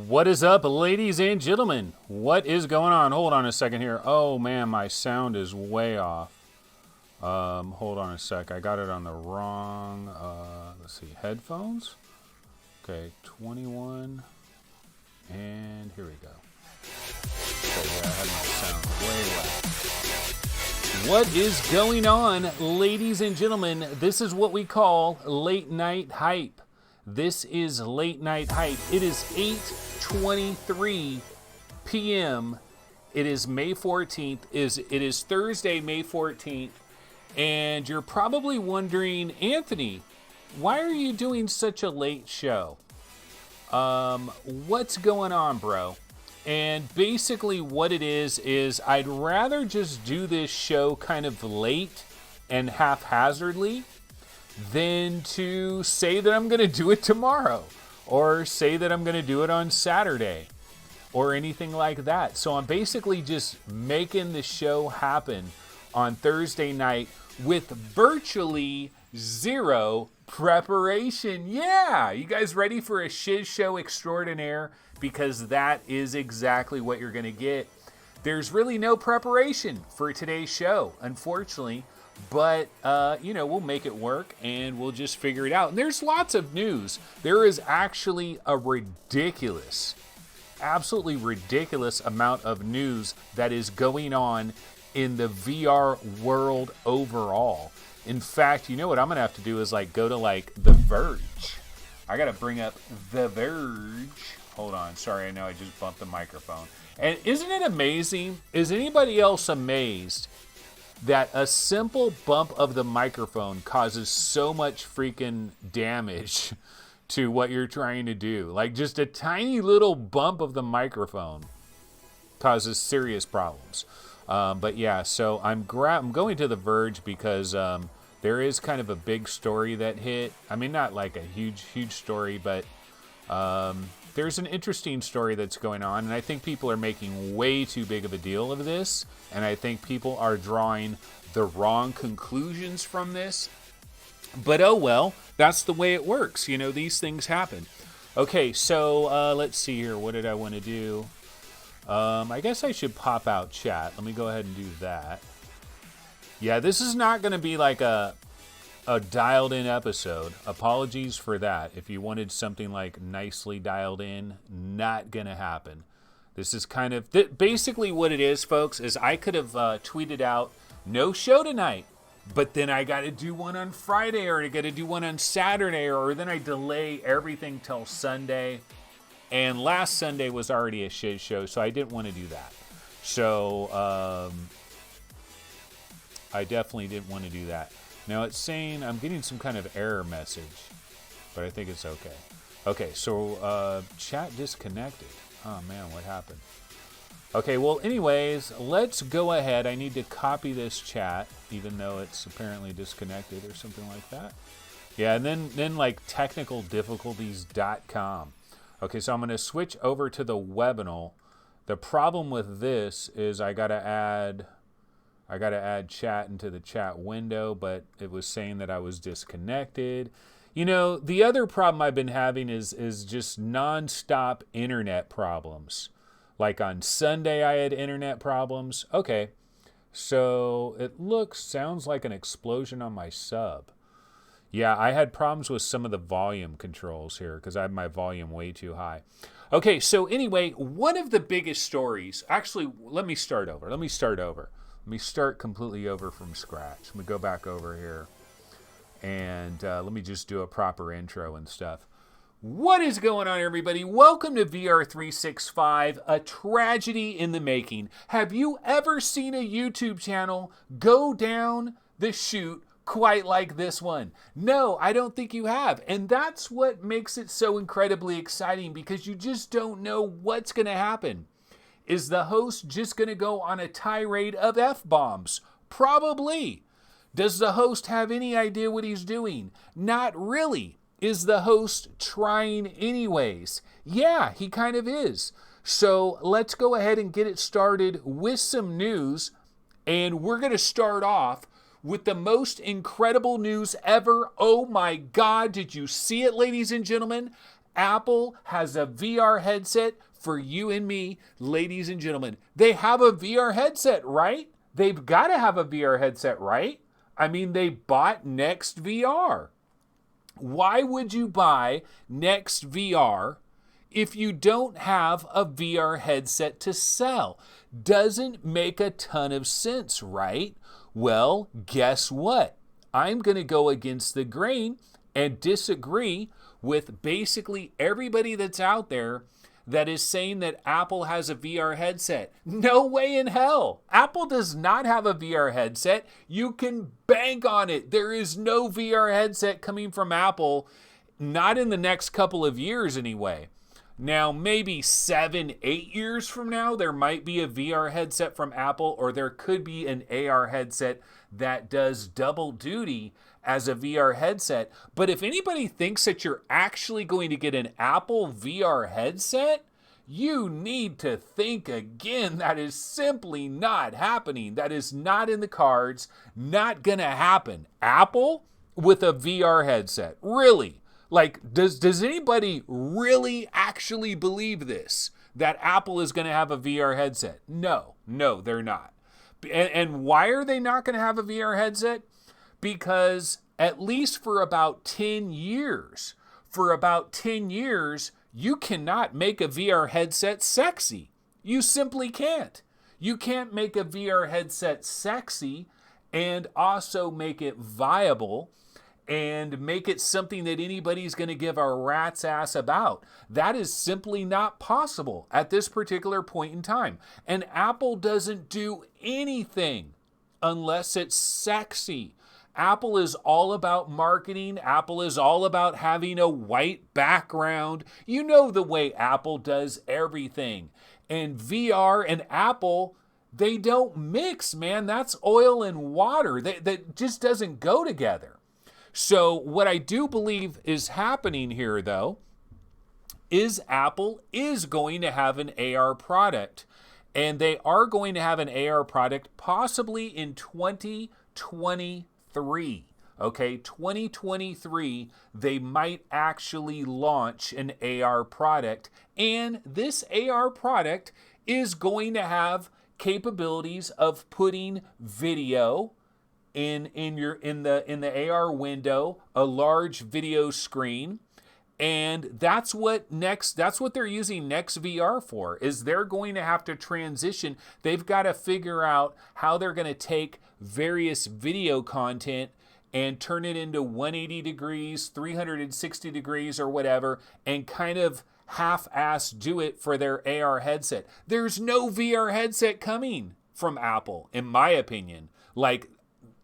What is up, ladies and gentlemen? What is going on? Hold on a second here. Oh man, my sound is way off. Hold on a sec. I got it on the wrong, let's see, headphones. Okay, 21. And here we go. Okay, yeah, I had my sound way loud. What is going on, ladies and gentlemen? This is what we call late night hype. This is late night hype. It is 8:23 p.m. It is May 14th. It is Thursday, May 14th. And you're probably wondering, Anthony, why are you doing such a late show? What's going on, bro? And basically what it is I'd rather just do this show kind of late and haphazardly than to say that I'm going to do it tomorrow or say that I'm going to do it on Saturday or anything like that. So I'm basically just making the show happen on Thursday night with virtually zero preparation. Yeah, you guys ready for a shiz show extraordinaire? Because that is exactly what you're going to get. There's really no preparation for today's show, unfortunately. But, we'll make it work and we'll just figure it out. And there's lots of news. There is actually a absolutely ridiculous amount of news that is going on in the VR world overall. In fact, you know what I'm going to have to do is go to The Verge. I got to bring up The Verge. Hold on. Sorry, I know I just bumped the microphone. And isn't it amazing? Is anybody else amazed that a simple bump of the microphone causes so much freaking damage to what you're trying to do? Just a tiny little bump of the microphone causes serious problems. But yeah, so I'm going to The Verge because there is kind of a big story that hit. I mean, not like a huge story, but there's an interesting story that's going on, and I think people are making way too big of a deal of this, and I think people are drawing the wrong conclusions from this. But oh well, that's the way it works. These things happen. Okay, so let's see here. What did I want to do? I guess I should pop out chat. Let me go ahead and do that. Yeah, this is not going to be like a dialed-in episode. Apologies for that. If you wanted something nicely dialed in, not going to happen. This is kind of... basically what it is, folks, is I could have tweeted out, no show tonight, but then I got to do one on Friday, or I got to do one on Saturday, or then I delay everything till Sunday. And last Sunday was already a shit show, so I didn't want to do that. So, I definitely didn't want to do that. Now it's saying I'm getting some kind of error message, but I think it's okay. Okay, so chat disconnected. Oh man, what happened? Okay, well anyways, let's go ahead. I need to copy this chat, even though it's apparently disconnected or something like that. Yeah, and then technicaldifficulties.com. Okay, so I'm going to switch over to the webinar. The problem with this is I got to add chat into the chat window, but it was saying that I was disconnected. The other problem I've been having is just nonstop internet problems. Like on Sunday, I had internet problems. Okay, so it sounds like an explosion on my sub. Yeah, I had problems with some of the volume controls here because I have my volume way too high. Okay, so anyway, one of the biggest stories... Actually, let me start over. Let me start completely over from scratch. Let me go back over here. And let me just do a proper intro and stuff. What is going on, everybody? Welcome to VR365, a tragedy in the making. Have you ever seen a YouTube channel go down the chute quite like this one? No, I don't think you have. And that's what makes it so incredibly exciting, because you just don't know what's going to happen. Is the host just going to go on a tirade of F-bombs? Probably. Does the host have any idea what he's doing? Not really. Is the host trying anyways? Yeah, he kind of is. So let's go ahead and get it started with some news. And we're going to start off with the most incredible news ever. Oh my God, did you see it, ladies and gentlemen? Apple has a VR headset for you and me, ladies and gentlemen. They have a VR headset, right? They've got to have a VR headset, right? I mean, they bought Next VR. Why would you buy Next VR if you don't have a VR headset to sell? Doesn't make a ton of sense, right? Well, guess what? I'm going to go against the grain and disagree with basically everybody that's out there that is saying that Apple has a VR headset. No way in hell. Apple does not have a VR headset. You can bank on it. There is no VR headset coming from Apple, not in the next couple of years anyway. Now, maybe 7, 8 years from now, there might be a VR headset from Apple, or there could be an AR headset that does double duty as a VR headset. But if anybody thinks that you're actually going to get an Apple VR headset, you need to think again. That is simply not happening. That is not in the cards, not gonna happen. Apple with a VR headset, really? Like, does anybody really actually believe this? That Apple is going to have a VR headset? No, they're not. And why are they not going to have a VR headset? Because at least for about 10 years, you cannot make a VR headset sexy. You simply can't. You can't make a VR headset sexy and also make it viable and make it something that anybody's going to give a rat's ass about. That is simply not possible at this particular point in time. And Apple doesn't do anything unless it's sexy. Apple is all about marketing. Apple is all about having a white background. You know the way Apple does everything. And VR and Apple, they don't mix, man. That's oil and water. That just doesn't go together. So what I do believe is happening here, though, is Apple is going to have an AR product. And they are going to have an AR product possibly in 2023. Okay, 2023, they might actually launch an AR product. And this AR product is going to have capabilities of putting video in the AR window, a large video screen, and that's what they're using Next VR for. Is they're going to have to transition. They've got to figure out how they're going to take various video content and turn it into 180 degrees, 360 degrees, or whatever, and kind of half-ass do it for their AR headset. There's no VR headset coming from Apple, in my opinion. Like,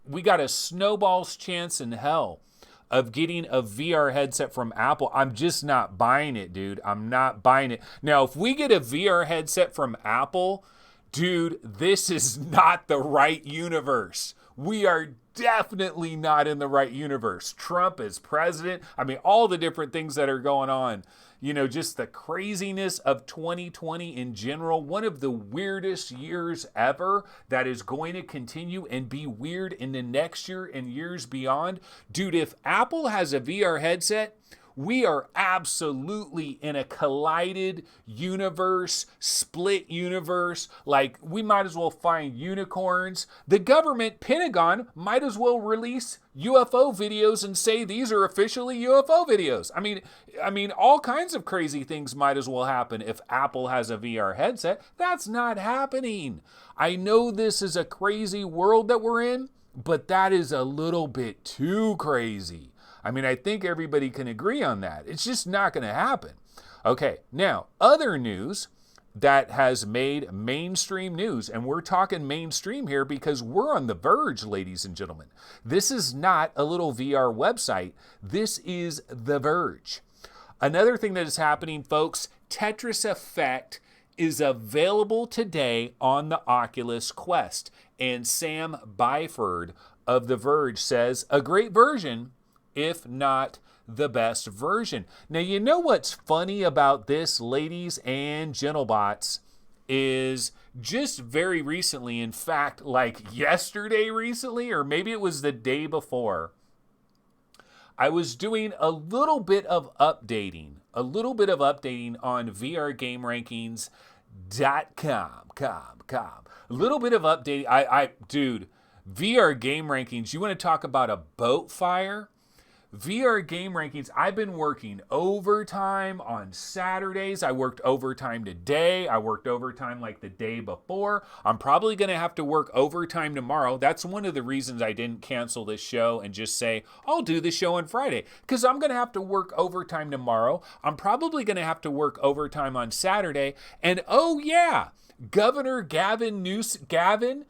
we got a snowball's chance in hell of getting a VR headset from Apple. I'm just not buying it, dude. I'm not buying it. Now, if we get a VR headset from Apple, dude, this is not the right universe. We are definitely not in the right universe. Trump is president. I mean, all the different things that are going on. You know, just the craziness of 2020 in general. One of the weirdest years ever that is going to continue and be weird in the next year and years beyond. Dude, if Apple has a VR headset, we are absolutely in a collided universe, split universe. Like, we might as well find unicorns. The government, Pentagon, might as well release UFO videos and say these are officially UFO videos. I mean, all kinds of crazy things might as well happen if Apple has a VR headset. That's not happening. I know this is a crazy world that we're in, but that is a little bit too crazy. I mean, I think everybody can agree on that. It's just not going to happen. Okay, now, other news that has made mainstream news, and we're talking mainstream here because we're on The Verge, ladies and gentlemen. This is not a little VR website. This is The Verge. Another thing that is happening, folks, Tetris Effect is available today on the Oculus Quest. And Sam Byford of The Verge says, a great version, if not the best version. Now, you know what's funny about this, ladies and gentlebots, is just very recently, in fact, like yesterday recently, or maybe it was the day before, I was doing a little bit of updating a little bit of updating on VRGameRankings.com. A little bit of updating. Dude, VR Game Rankings, you want to talk about a boat fire? VR Game Rankings, I've been working overtime on Saturdays. I worked overtime today. I worked overtime like the day before. I'm probably going to have to work overtime tomorrow. That's one of the reasons I didn't cancel this show and just say, I'll do the show on Friday, because I'm going to have to work overtime tomorrow. I'm probably going to have to work overtime on Saturday. And oh yeah, Governor Gavin, Governor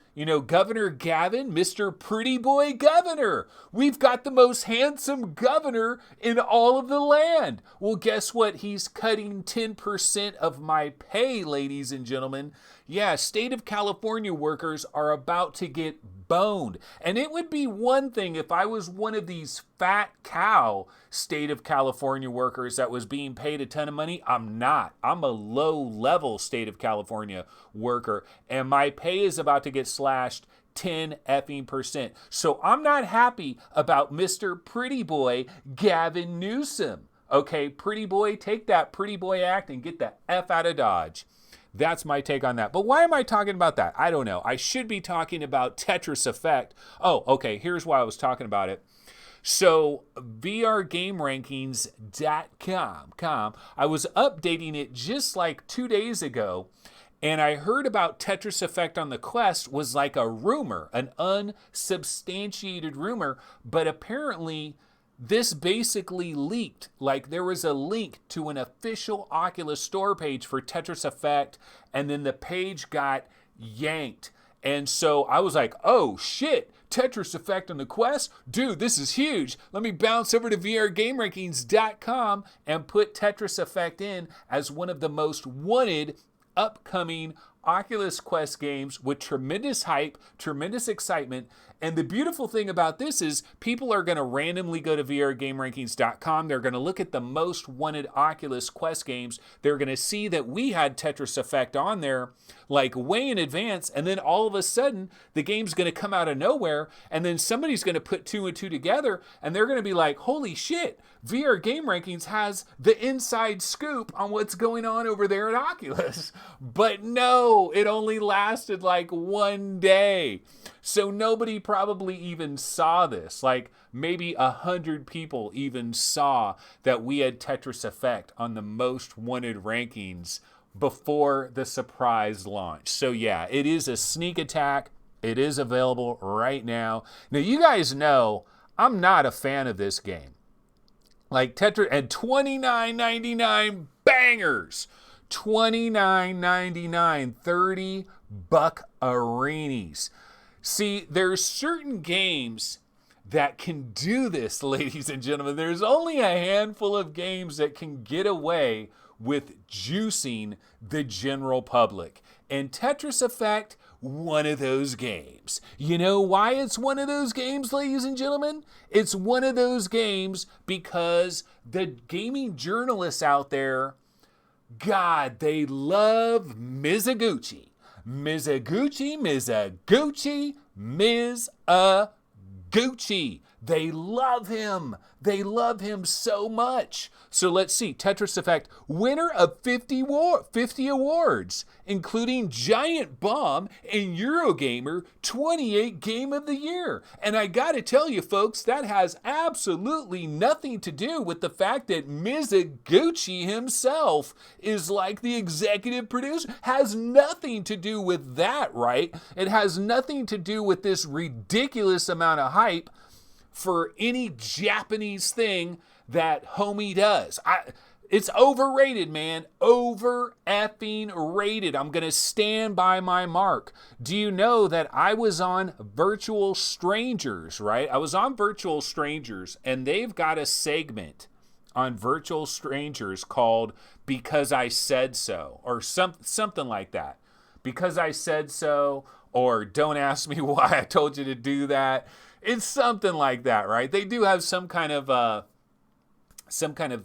Gavin, Mr. Pretty Boy Governor. We've got the most handsome governor in all of the land. Well, guess what? He's cutting 10% of my pay, ladies and gentlemen. Yeah, state of California workers are about to get boned. And it would be one thing if I was one of these fat cow state of California workers that was being paid a ton of money. I'm not. I'm a low-level state of California worker, and my pay is about to get slashed 10%. So I'm not happy about Mr. Pretty Boy Gavin Newsom. Okay, pretty boy, take that pretty boy act and get the F out of Dodge. That's my take on that. But why am I talking about that? I don't know. I should be talking about Tetris Effect. Oh, okay, here's why I was talking about it. So VRGameRankings.com, I was updating it just like 2 days ago, and I heard about Tetris Effect on the Quest was like a rumor, an unsubstantiated rumor, but apparently this basically leaked. Like there was a link to an official Oculus store page for Tetris Effect, and then the page got yanked. And so I was like, oh shit, Tetris Effect on the Quest? Dude, this is huge. Let me bounce over to VRGameRankings.com and put Tetris Effect in as one of the most wanted upcoming Oculus Quest games with tremendous hype, tremendous excitement. And the beautiful thing about this is people are going to randomly go to VRGameRankings.com. They're going to look at the most wanted Oculus Quest games. They're going to see that we had Tetris Effect on there like way in advance. And then all of a sudden, the game's going to come out of nowhere. And then somebody's going to put two and two together. And they're going to be like, holy shit, VR Game Rankings has the inside scoop on what's going on over there at Oculus. But no, it only lasted like 1 day. So nobody probably even saw this. Like maybe 100 people even saw that we had Tetris Effect on the most wanted rankings before the surprise launch. So yeah, it is a sneak attack. It is available right now. Now you guys know I'm not a fan of this game. Like Tetris, and $29.99 bangers. $29.99, 30 buck-a-reenies. See, there's certain games that can do this, ladies and gentlemen. There's only a handful of games that can get away with juicing the general public. And Tetris Effect, one of those games. You know why it's one of those games, ladies and gentlemen? It's one of those games because the gaming journalists out there, God, they love Mizuguchi. Mizuguchi. They love him. They love him so much. So let's see. Tetris Effect, winner of 50 awards, including Giant Bomb and Eurogamer 28 Game of the Year. And I gotta tell you folks, that has absolutely nothing to do with the fact that Mizuguchi himself is like the executive producer. Has nothing to do with that, right? It has nothing to do with this ridiculous amount of hype for any Japanese thing that homie does. It's overrated, man. Over-effing-rated. I'm going to stand by my mark. Do you know that I was on Virtual Strangers, right? I was on Virtual Strangers, and they've got a segment on Virtual Strangers called Because I Said So, or something like that. Because I Said So, or Don't Ask Me Why I Told You to Do That. It's something like that, right? They do have some kind of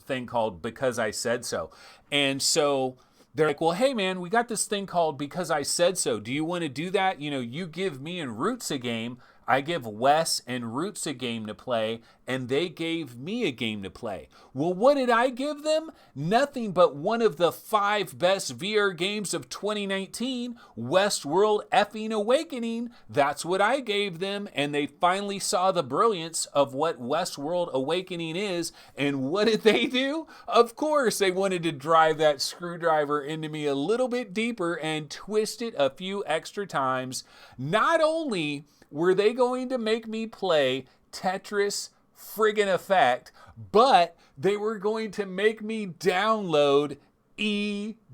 thing called Because I Said So. And so they're like, well, hey, man, we got this thing called Because I Said So. Do you want to do that? You know, you give me and Roots a game. I give Wes and Roots a game to play, and they gave me a game to play. Well, what did I give them? Nothing but one of the 5 best VR games of 2019, Westworld Effing Awakening. That's what I gave them, and they finally saw the brilliance of what Westworld Awakening is. And what did they do? Of course, they wanted to drive that screwdriver into me a little bit deeper and twist it a few extra times. Not only were they going to make me play Tetris friggin' Effect, but they were going to make me download EGS.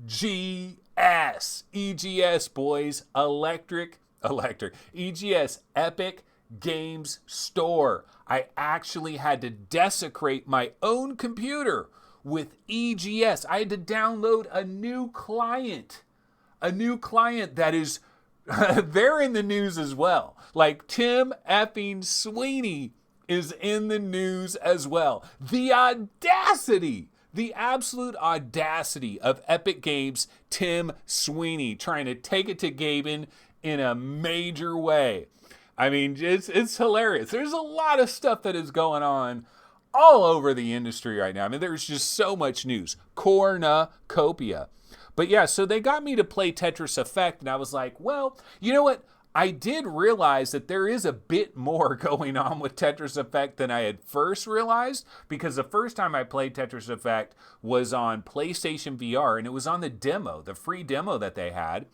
EGS, boys. EGS, Epic Games Store. I actually had to desecrate my own computer with EGS. I had to download a new client that is they're in the news as well. Like Tim effing Sweeney is in the news as well. The audacity, the absolute audacity of Epic Games' Tim Sweeney trying to take it to Gaben in a major way. I mean, it's hilarious. There's a lot of stuff that is going on all over the industry right now. I mean, there's just so much news. Cornucopia. But yeah, so they got me to play Tetris Effect, and I was like, well, you know what? I did realize that there is a bit more going on with Tetris Effect than I had first realized, because the first time I played Tetris Effect was on PlayStation VR, and it was on the demo, the free demo that they had.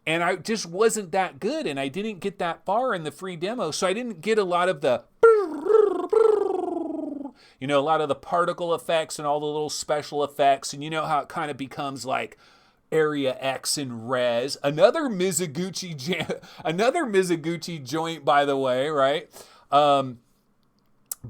And I just wasn't that good, and I didn't get that far in the free demo, so I didn't get a lot of the, a lot of the particle effects and all the little special effects, and you know how it kind of becomes like Area X and Res. Another Mizuguchi joint, by the way, right? But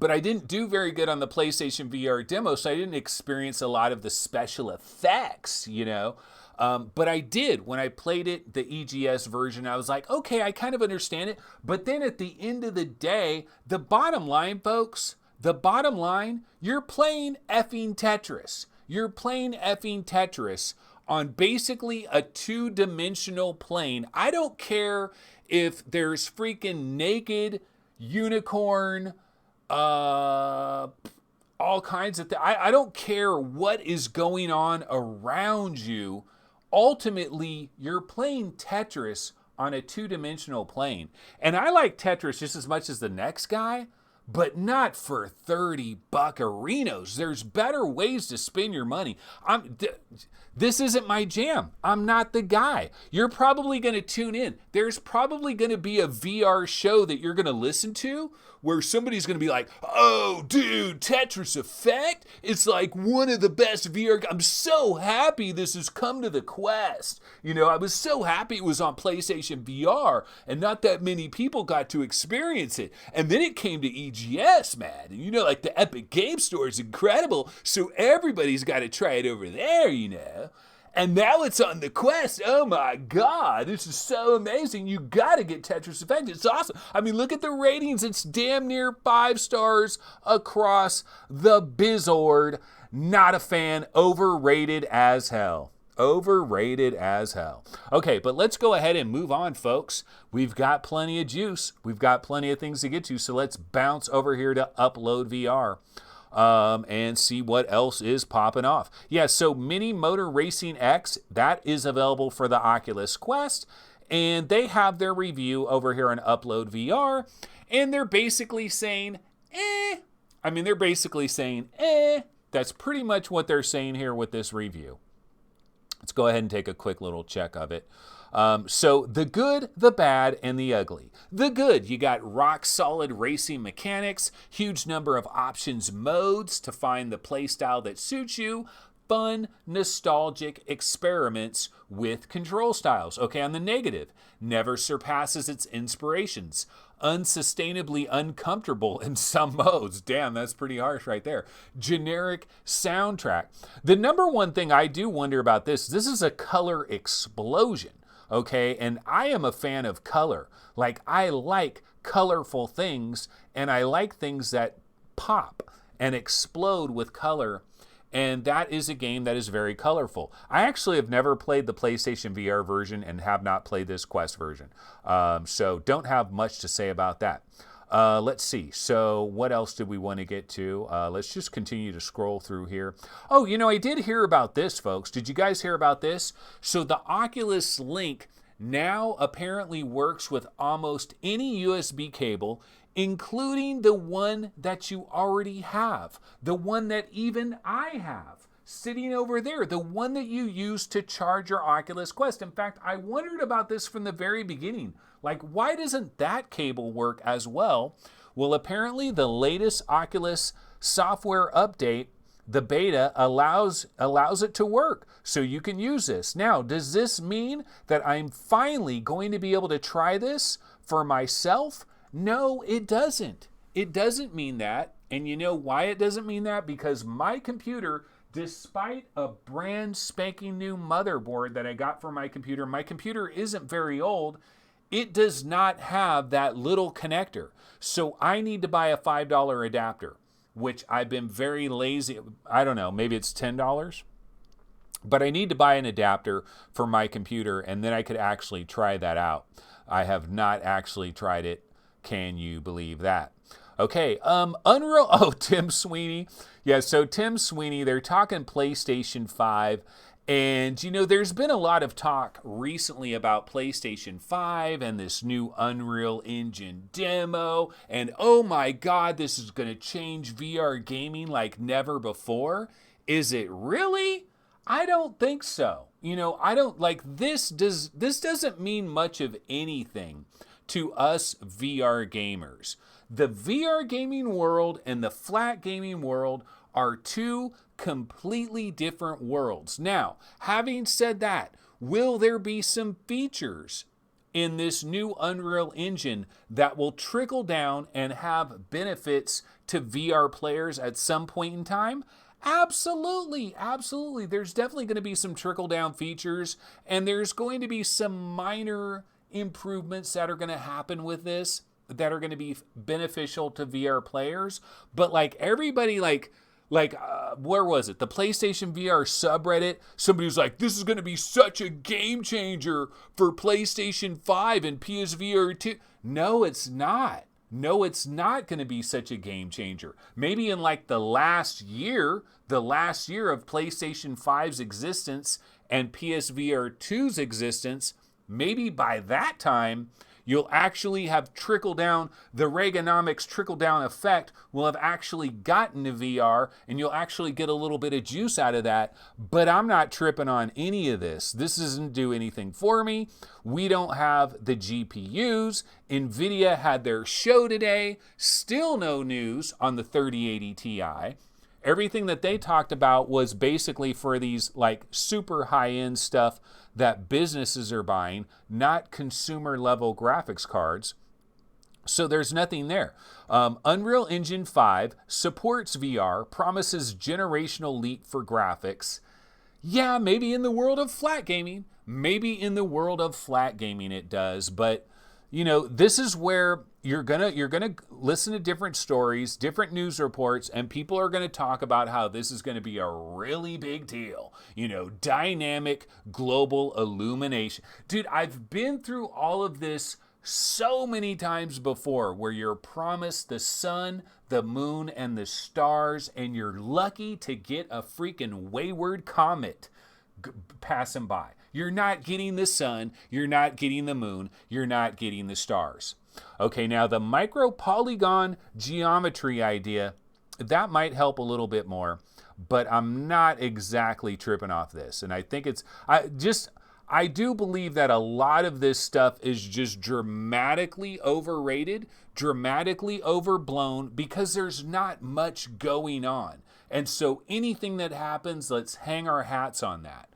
I didn't do very good on the PlayStation VR demo, so I didn't experience a lot of the special effects, But I did. When I played it, the EGS version, I was like, okay, I kind of understand it. But then at the end of the day, the bottom line, folks, you're playing effing Tetris. You're playing effing Tetris on basically a 2-dimensional plane. I don't care if there's freaking naked unicorn, all kinds of things. I don't care what is going on around you. Ultimately, you're playing Tetris on a 2-dimensional plane. And I like Tetris just as much as the next guy, but not for 30 buccarinos. There's better ways to spend your money. This isn't my jam. I'm not the guy. You're probably going to tune in. There's probably going to be a VR show that you're going to listen to where somebody's going to be like, oh, dude, Tetris Effect? It's like one of the best VR. I'm so happy this has come to the Quest. I was so happy it was on PlayStation VR and not that many people got to experience it. And then it came to EGS, man. And like the Epic Game Store is incredible, so everybody's got to try it over there, And now it's on the Quest. Oh my God, this is so amazing. You got to get Tetris Effect. It's awesome. I mean, look at the ratings. It's damn near 5 stars across the Bizord. Not a fan. Overrated as hell. Overrated as hell. Okay, but let's go ahead and move on, folks. We've got plenty of juice. We've got plenty of things to get to, so let's bounce over here to Upload VR. And see what else is popping off. Yeah, so Mini Motor Racing X, that is available for the Oculus Quest, and they have their review over here on Upload VR, and they're basically saying, That's pretty much what they're saying here with this review. Let's go ahead and take a quick little check of it. So the good, the bad, and the ugly. The good, you got rock solid racing mechanics, huge number of options modes to find the playstyle that suits you, fun, nostalgic experiments with control styles. Okay, on the negative, never surpasses its inspirations. Unsustainably uncomfortable in some modes. Damn, that's pretty harsh right there. Generic soundtrack. The number one thing I do wonder about this is a color explosion. Okay, and I am a fan of color. Like, I like colorful things, and I like things that pop and explode with color. And that is a game that is very colorful. I actually have never played the PlayStation VR version and have not played this Quest version. So don't have much to say about that. Let's see. So what else did we want to get to? Let's just continue to scroll through here. Oh, I did hear about this, folks. Did you guys hear about this? So the Oculus Link now apparently works with almost any USB cable, including the one that you already have, the one that even I have sitting over there, the one that you use to charge your Oculus Quest. In fact, I wondered about this from the very beginning. Like, why doesn't that cable work as well? Well, apparently the latest Oculus software update, the beta, allows it to work, so you can use this. Now, does this mean that I'm finally going to be able to try this for myself? No, it doesn't. It doesn't mean that. And you know why it doesn't mean that? Because my computer, despite a brand spanking new motherboard that I got for my computer isn't very old. It does not have that little connector. So I need to buy a $5 adapter, which I've been very lazy. I don't know, maybe it's $10. But I need to buy an adapter for my computer, and then I could actually try that out. I have not actually tried it. Can you believe that? Okay, Unreal, Tim Sweeney. Yeah, so Tim Sweeney, they're talking PlayStation 5. And, there's been a lot of talk recently about PlayStation 5 and this new Unreal Engine demo. And, oh my God, this is going to change VR gaming like never before. Is it really? I don't think so. I don't like this. This doesn't mean much of anything to us VR gamers. The VR gaming world and the flat gaming world are two completely different worlds. Now, having said that, will there be some features in this new Unreal Engine that will trickle down and have benefits to VR players at some point in time? Absolutely, absolutely. There's definitely going to be some trickle down features, and there's going to be some minor improvements that are going to happen with this that are going to be beneficial to VR players. But like everybody, where was it? The PlayStation VR subreddit. Somebody was like, this is going to be such a game changer for PlayStation 5 and PSVR 2. No, it's not. No, it's not going to be such a game changer. Maybe in like the last year of PlayStation 5's existence and PSVR 2's existence, maybe by that time, you'll actually have the Reaganomics trickle-down effect will have actually gotten to VR, and you'll actually get a little bit of juice out of that. But I'm not tripping on any of this. This doesn't do anything for me. We don't have the GPUs. NVIDIA had their show today. Still no news on the 3080 Ti. Everything that they talked about was basically for these like super high-end stuff that businesses are buying, not consumer level graphics cards. So there's nothing there. Unreal Engine 5 supports VR, promises generational leap for graphics. Yeah, maybe in the world of flat gaming. It does, but this is where you're gonna listen to different stories, different news reports, and people are gonna talk about how this is gonna be a really big deal. Dynamic global illumination. Dude, I've been through all of this so many times before, where you're promised the sun, the moon, and the stars, and you're lucky to get a freaking wayward comet passing by. You're not getting the sun, you're not getting the moon, you're not getting the stars. Okay, now the micro polygon geometry idea, that might help a little bit more, but I'm not exactly tripping off this. And I think I do believe that a lot of this stuff is just dramatically overrated, dramatically overblown, because there's not much going on. And so anything that happens, let's hang our hats on that.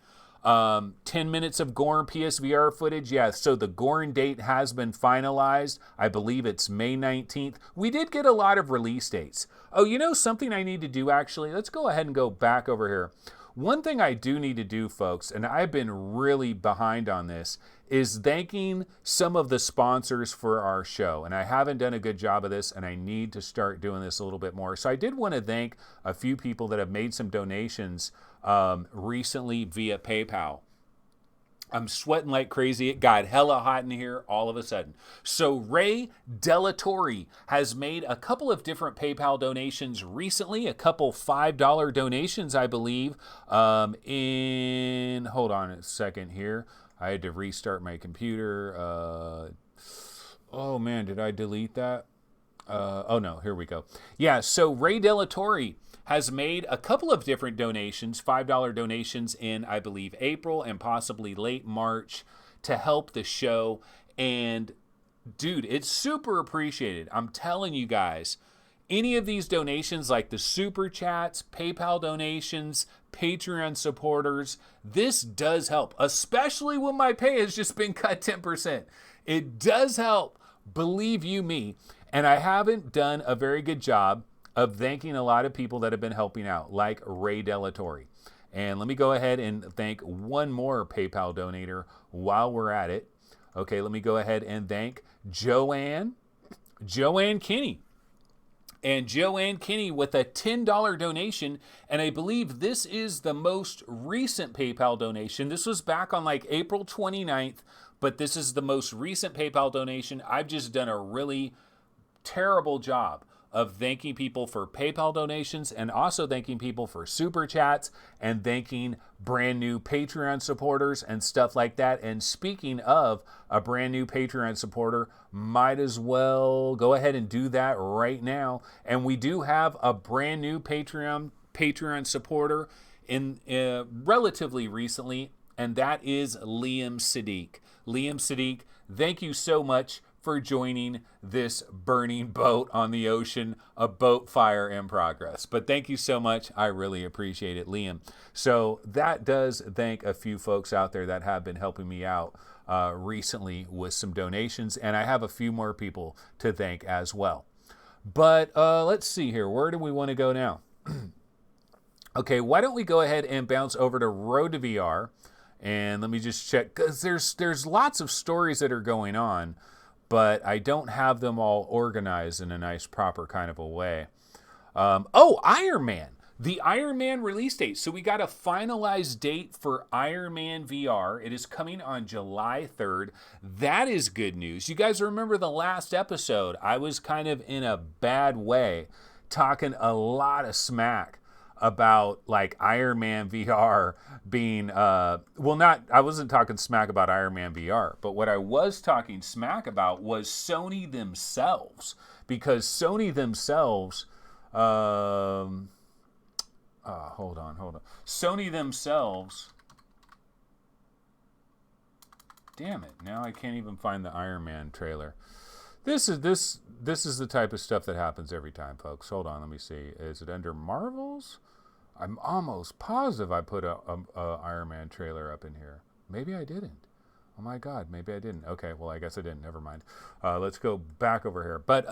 10 minutes of Gorn PSVR footage. Yeah, so the Gorn date has been finalized. I believe it's May 19th. We did get a lot of release dates. Oh, something I need to do actually? Let's go ahead and go back over here. One thing I do need to do, folks, and I've been really behind on this, is thanking some of the sponsors for our show. And I haven't done a good job of this, and I need to start doing this a little bit more. So I did want to thank a few people that have made some donations recently via PayPal. I'm sweating like crazy. It got hella hot in here all of a sudden. So Ray Delatorre has made a couple of different PayPal donations recently, a couple $5 donations, I believe. Hold on a second here. I had to restart my computer. Oh man, did I delete that? Oh no, here we go. Yeah, so Ray Delatorre has made a couple of different donations, $5 donations in, I believe, April and possibly late March to help the show. And dude, it's super appreciated. I'm telling you guys, any of these donations, like the super chats, PayPal donations, Patreon supporters, this does help, especially when my pay has just been cut 10%. It does help, believe you me. And I haven't done a very good job of thanking a lot of people that have been helping out, like Ray Delatorre. And let me go ahead and thank one more PayPal donator while we're at it. Okay, let me go ahead and thank Joanne Kinney. And Joanne Kinney with a $10 donation. And I believe this is the most recent PayPal donation. This was back on like April 29th, but this is the most recent PayPal donation. I've just done a really terrible job of thanking people for PayPal donations and also thanking people for super chats and thanking brand new Patreon supporters and stuff like that. And speaking of a brand new Patreon supporter, might as well go ahead and do that right now. And we do have a brand new Patreon supporter in relatively recently, and that is Liam Sadiq. Liam Sadiq, thank you so much for joining this burning boat on the ocean, a boat fire in progress. But thank you so much. I really appreciate it, Liam. So that does thank a few folks out there that have been helping me out recently with some donations. And I have a few more people to thank as well. But let's see here. Where do we want to go now? Okay, why don't we go ahead and bounce over to Road to VR. And let me just check, because there's lots of stories that are going on, but I don't have them all organized in a nice, proper kind of a way. Iron Man. The Iron Man release date. So we got a finalized date for Iron Man VR. It is coming on July 3rd. That is good news. You guys remember the last episode? I was kind of in a bad way, talking a lot of smack about like Iron Man VR being, I wasn't talking smack about Iron Man VR, but what I was talking smack about was Sony themselves, because Sony themselves, hold on. Sony themselves, damn it, now I can't even find the Iron Man trailer. This is the type of stuff that happens every time, folks. Hold on, let me see. Is it under Marvels? I'm almost positive I put a Iron Man trailer up in here. Maybe I didn't. Oh my God, maybe I didn't. Okay, well I guess I didn't. Never mind. Let's go back over here. But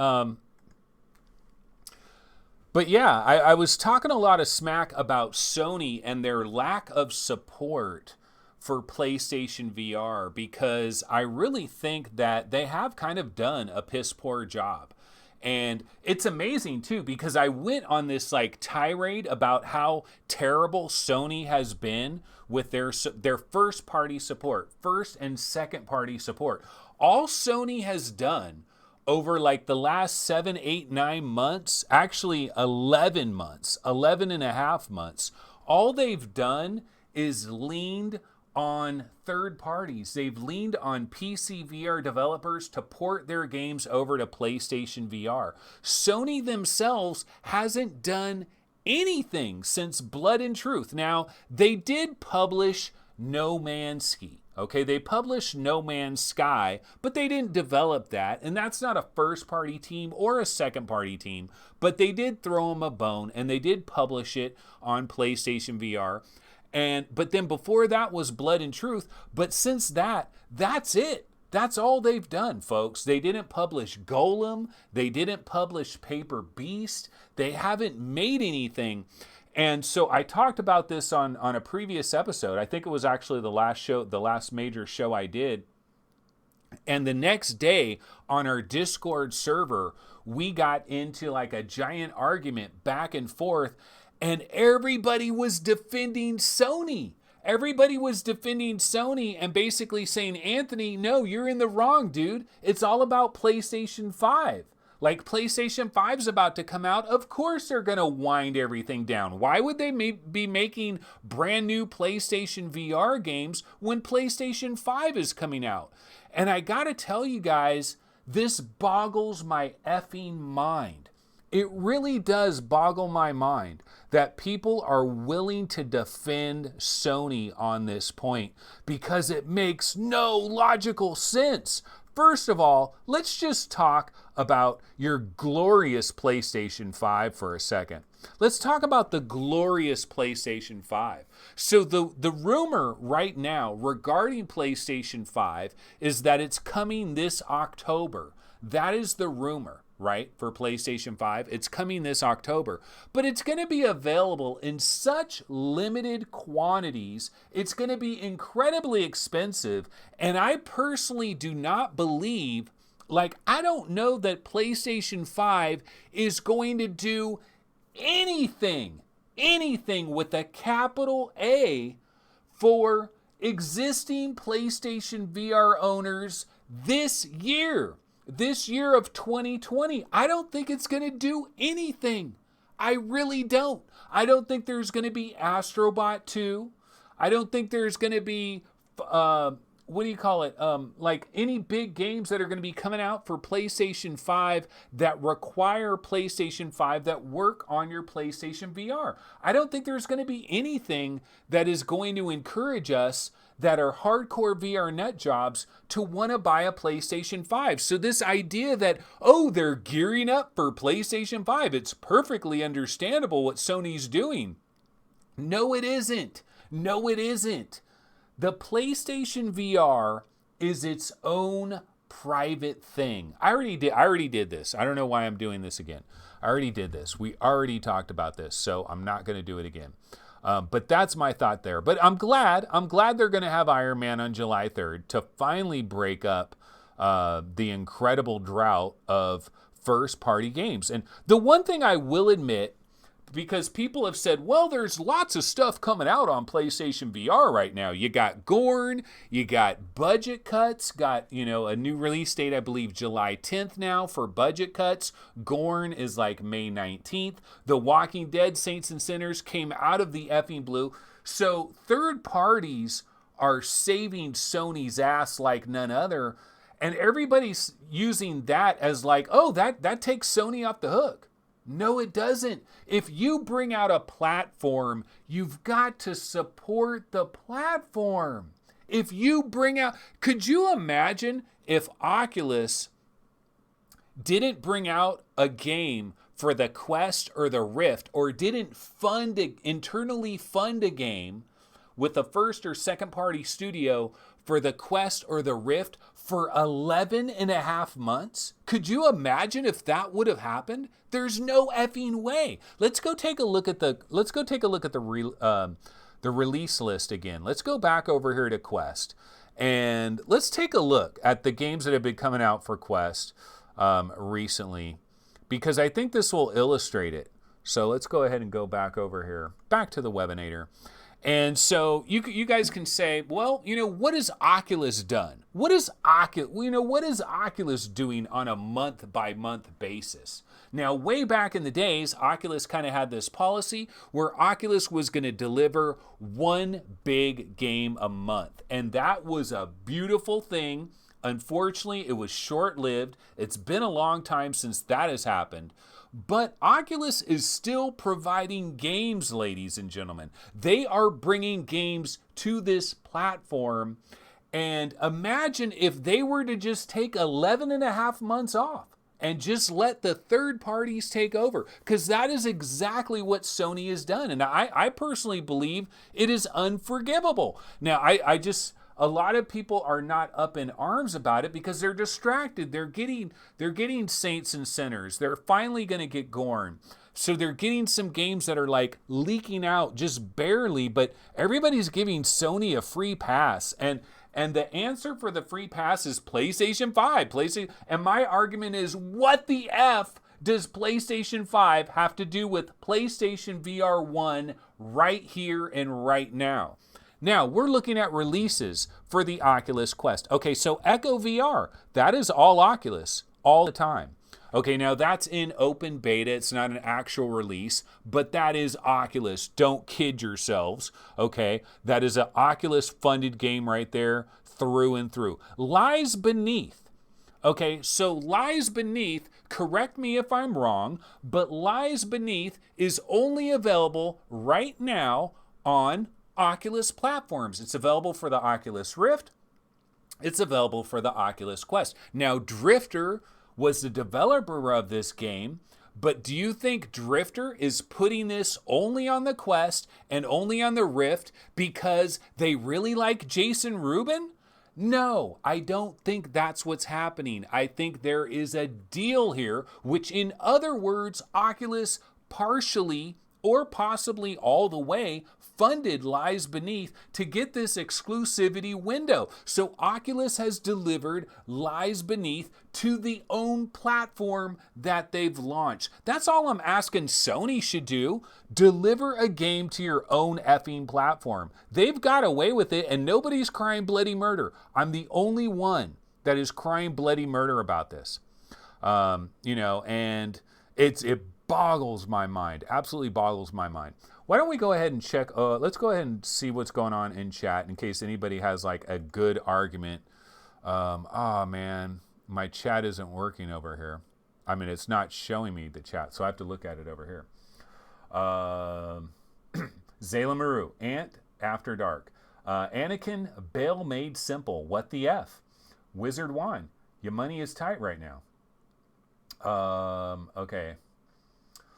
yeah, I was talking a lot of smack about Sony and their lack of support for PlayStation VR, because I really think that they have kind of done a piss poor job. And it's amazing too, because I went on this like tirade about how terrible Sony has been with their first party support, first and second party support. All Sony has done over like the last 7, 8, 9 months, actually 11 months, 11 and a half months, all they've done is leaned on third parties. They've leaned on PC VR developers to port their games over to PlayStation VR. Sony themselves hasn't done anything since Blood and Truth. Now, they did publish No Man's Sky. Okay, they published No Man's Sky, but they didn't develop that, and that's not a first-party team or a second-party team, but they did throw them a bone, and they did publish it on PlayStation VR. But then before that was Blood and Truth. But since that, that's it. That's all they've done, folks. They didn't publish Golem. They didn't publish Paper Beast. They haven't made anything. And so I talked about this on a previous episode. I think it was actually the last major show I did. And the next day on our Discord server, we got into like a giant argument back and forth, and everybody was defending Sony. Everybody was defending Sony and basically saying, Anthony, no, you're in the wrong, dude. It's all about PlayStation 5. Like, PlayStation 5's about to come out. Of course they're going to wind everything down. Why would they be making brand new PlayStation VR games when PlayStation 5 is coming out? And I got to tell you guys, this boggles my effing mind. It really does boggle my mind that people are willing to defend Sony on this point because it makes no logical sense. First of all, let's just talk about your glorious PlayStation 5 for a second. Let's talk about the glorious PlayStation 5. So the rumor right now regarding PlayStation 5 is that it's coming this October. That is the rumor, right, for PlayStation 5. It's coming this October. But it's going to be available in such limited quantities. It's going to be incredibly expensive. And I personally do not believe, I don't know that PlayStation 5 is going to do anything with a capital A for existing PlayStation VR owners this year of 2020. I don't think it's going to do anything. I really don't. I don't think there's going to be Astrobot 2. I don't think there's going to be, any big games that are going to be coming out for PlayStation 5 that require PlayStation 5 that work on your PlayStation VR. I don't think there's going to be anything that is going to encourage us that are hardcore VR nut jobs to want to buy a PlayStation 5. So this idea that, they're gearing up for PlayStation 5, it's perfectly understandable what Sony's doing. No, it isn't. No, it isn't. The PlayStation VR is its own private thing. I already did this. I don't know why I'm doing this again. I already did this. We already talked about this, so I'm not going to do it again. But that's my thought there. But I'm glad they're going to have Iron Man on July 3rd to finally break up the incredible drought of first-party games. And the one thing I will admit, because people have said, well, there's lots of stuff coming out on PlayStation VR right now. You got Gorn, you got budget cuts, got, a new release date, I believe July 10th now for budget cuts. Gorn is like May 19th. The Walking Dead Saints and Sinners came out of the effing blue. So third parties are saving Sony's ass like none other. And everybody's using that as that takes Sony off the hook. No, it doesn't. If you bring out a platform, you've got to support the platform. If you bring out, could you imagine if Oculus didn't bring out a game for the Quest or the Rift, or didn't internally fund a game with a first or second party studio for the Quest or the Rift for 11 and a half months? Could you imagine if that would have happened? There's no effing way. Let's go take a look at the release list again. Let's go back over here to Quest, and let's take a look at the games that have been coming out for Quest recently, because I think this will illustrate it. So let's go ahead and go back over here, back to the Webinator. And so you guys can say, well, what has Oculus done? What is Oculus doing on a month-by-month basis? Now, way back in the days, Oculus kind of had this policy where Oculus was going to deliver one big game a month. And that was a beautiful thing. Unfortunately, it was short-lived. It's been a long time since that has happened. But Oculus is still providing games, ladies and gentlemen. They are bringing games to this platform. And imagine if they were to just take 11 and a half months off and just let the third parties take over, because that is exactly what Sony has done. And I personally believe it is unforgivable. Now, a lot of people are not up in arms about it because they're distracted. They're getting Saints and Sinners. They're finally going to get Gorn. So they're getting some games that are like leaking out just barely, but everybody's giving Sony a free pass. And the answer for the free pass is PlayStation 5. And my argument is, what the F does PlayStation 5 have to do with PlayStation VR 1 right here and right now? Now, we're looking at releases for the Oculus Quest. Okay, so Echo VR, that is all Oculus, all the time. Okay, now that's in open beta. It's not an actual release, but that is Oculus. Don't kid yourselves, okay? That is an Oculus-funded game right there, through and through. Lies Beneath. Okay, so Lies Beneath, correct me if I'm wrong, but Lies Beneath is only available right now on Oculus platforms. It's available for the Oculus Rift. It's available for the Oculus Quest. Now, Drifter was the developer of this game, but do you think Drifter is putting this only on the Quest and only on the Rift because they really like Jason Rubin? No, I don't think that's what's happening. I think there is a deal here, which in other words, Oculus partially or possibly all the way funded Lies Beneath to get this exclusivity window. So Oculus has delivered Lies Beneath to the own platform that they've launched. That's all I'm asking Sony should do. Deliver a game to your own effing platform. They've got away with it and nobody's crying bloody murder. I'm the only one that is crying bloody murder about this. And it boggles my mind, absolutely boggles my mind. Why don't we go ahead and check, let's go ahead and see what's going on in chat in case anybody has like a good argument. Oh man, my chat isn't working over here. I mean, it's not showing me the chat, so I have to look at it over here. Zayla Maru, Ant After Dark. Anakin, Bail Made Simple, what the F? Wizard Wine, your money is tight right now. Okay.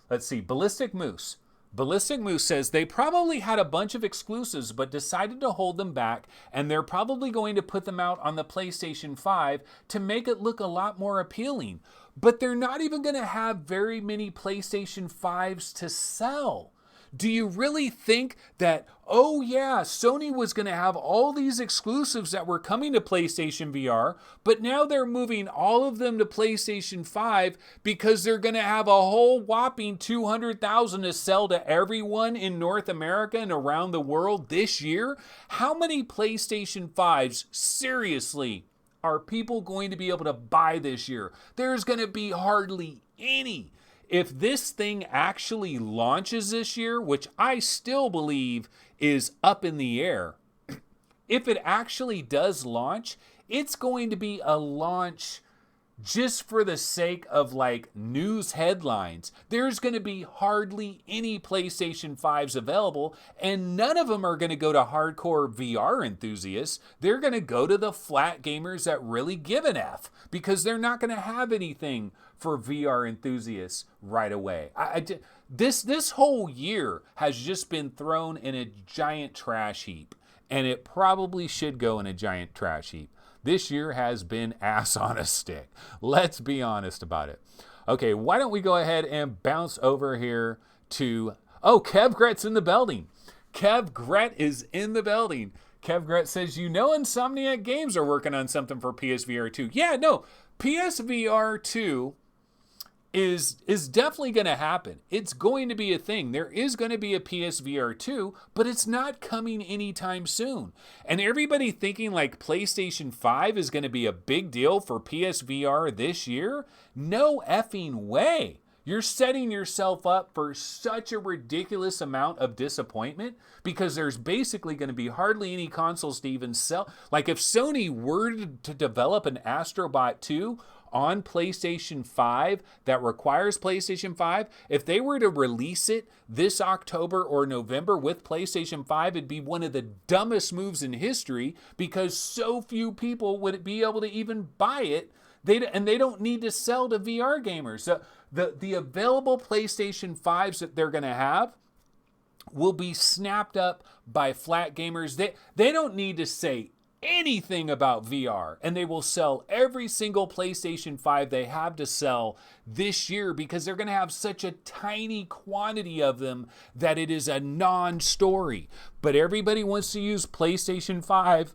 Let's see, Ballistic Moose. Ballistic Moose says they probably had a bunch of exclusives but decided to hold them back, and they're probably going to put them out on the PlayStation 5 to make it look a lot more appealing. But they're not even going to have very many PlayStation 5s to sell. Do you really think that, oh yeah, Sony was going to have all these exclusives that were coming to PlayStation VR, but now they're moving all of them to PlayStation 5 because they're going to have a whole whopping 200,000 to sell to everyone in North America and around the world this year? How many PlayStation 5s, seriously, are people going to be able to buy this year? There's going to be hardly any. If this thing actually launches this year, which I still believe is up in the air, if it actually does launch, it's going to be a launch just for the sake of like news headlines. There's going to be hardly any PlayStation 5s available, and none of them are going to go to hardcore VR enthusiasts. They're going to go to the flat gamers that really give an F, because they're not going to have anything for VR enthusiasts right away. This whole year has just been thrown in a giant trash heap, and it probably should go in a giant trash heap. This year has been ass on a stick. Let's be honest about it. Okay, why don't we go ahead and bounce over here to, Kev Gret's in the building. Kev Gret is in the building. Kev Gret says, Insomniac Games are working on something for PSVR 2. Yeah, no, PSVR 2 is definitely going to happen. It's going to be a thing. There is going to be a PSVR 2, but it's not coming anytime soon. And everybody thinking like PlayStation 5 is going to be a big deal for PSVR this year? No effing way. You're setting yourself up for such a ridiculous amount of disappointment because there's basically going to be hardly any consoles to even sell. Like if Sony were to develop an Astro Bot 2 on PlayStation 5 that requires PlayStation 5, if they were to release it this October or November with PlayStation 5, it'd be one of the dumbest moves in history because so few people would be able to even buy it. They don't need to sell to VR gamers. So the available PlayStation 5s that they're going to have will be snapped up by flat gamers. They don't need to say anything about VR, and they will sell every single PlayStation 5 they have to sell this year because they're going to have such a tiny quantity of them that it is a non-story. But everybody wants to use PlayStation 5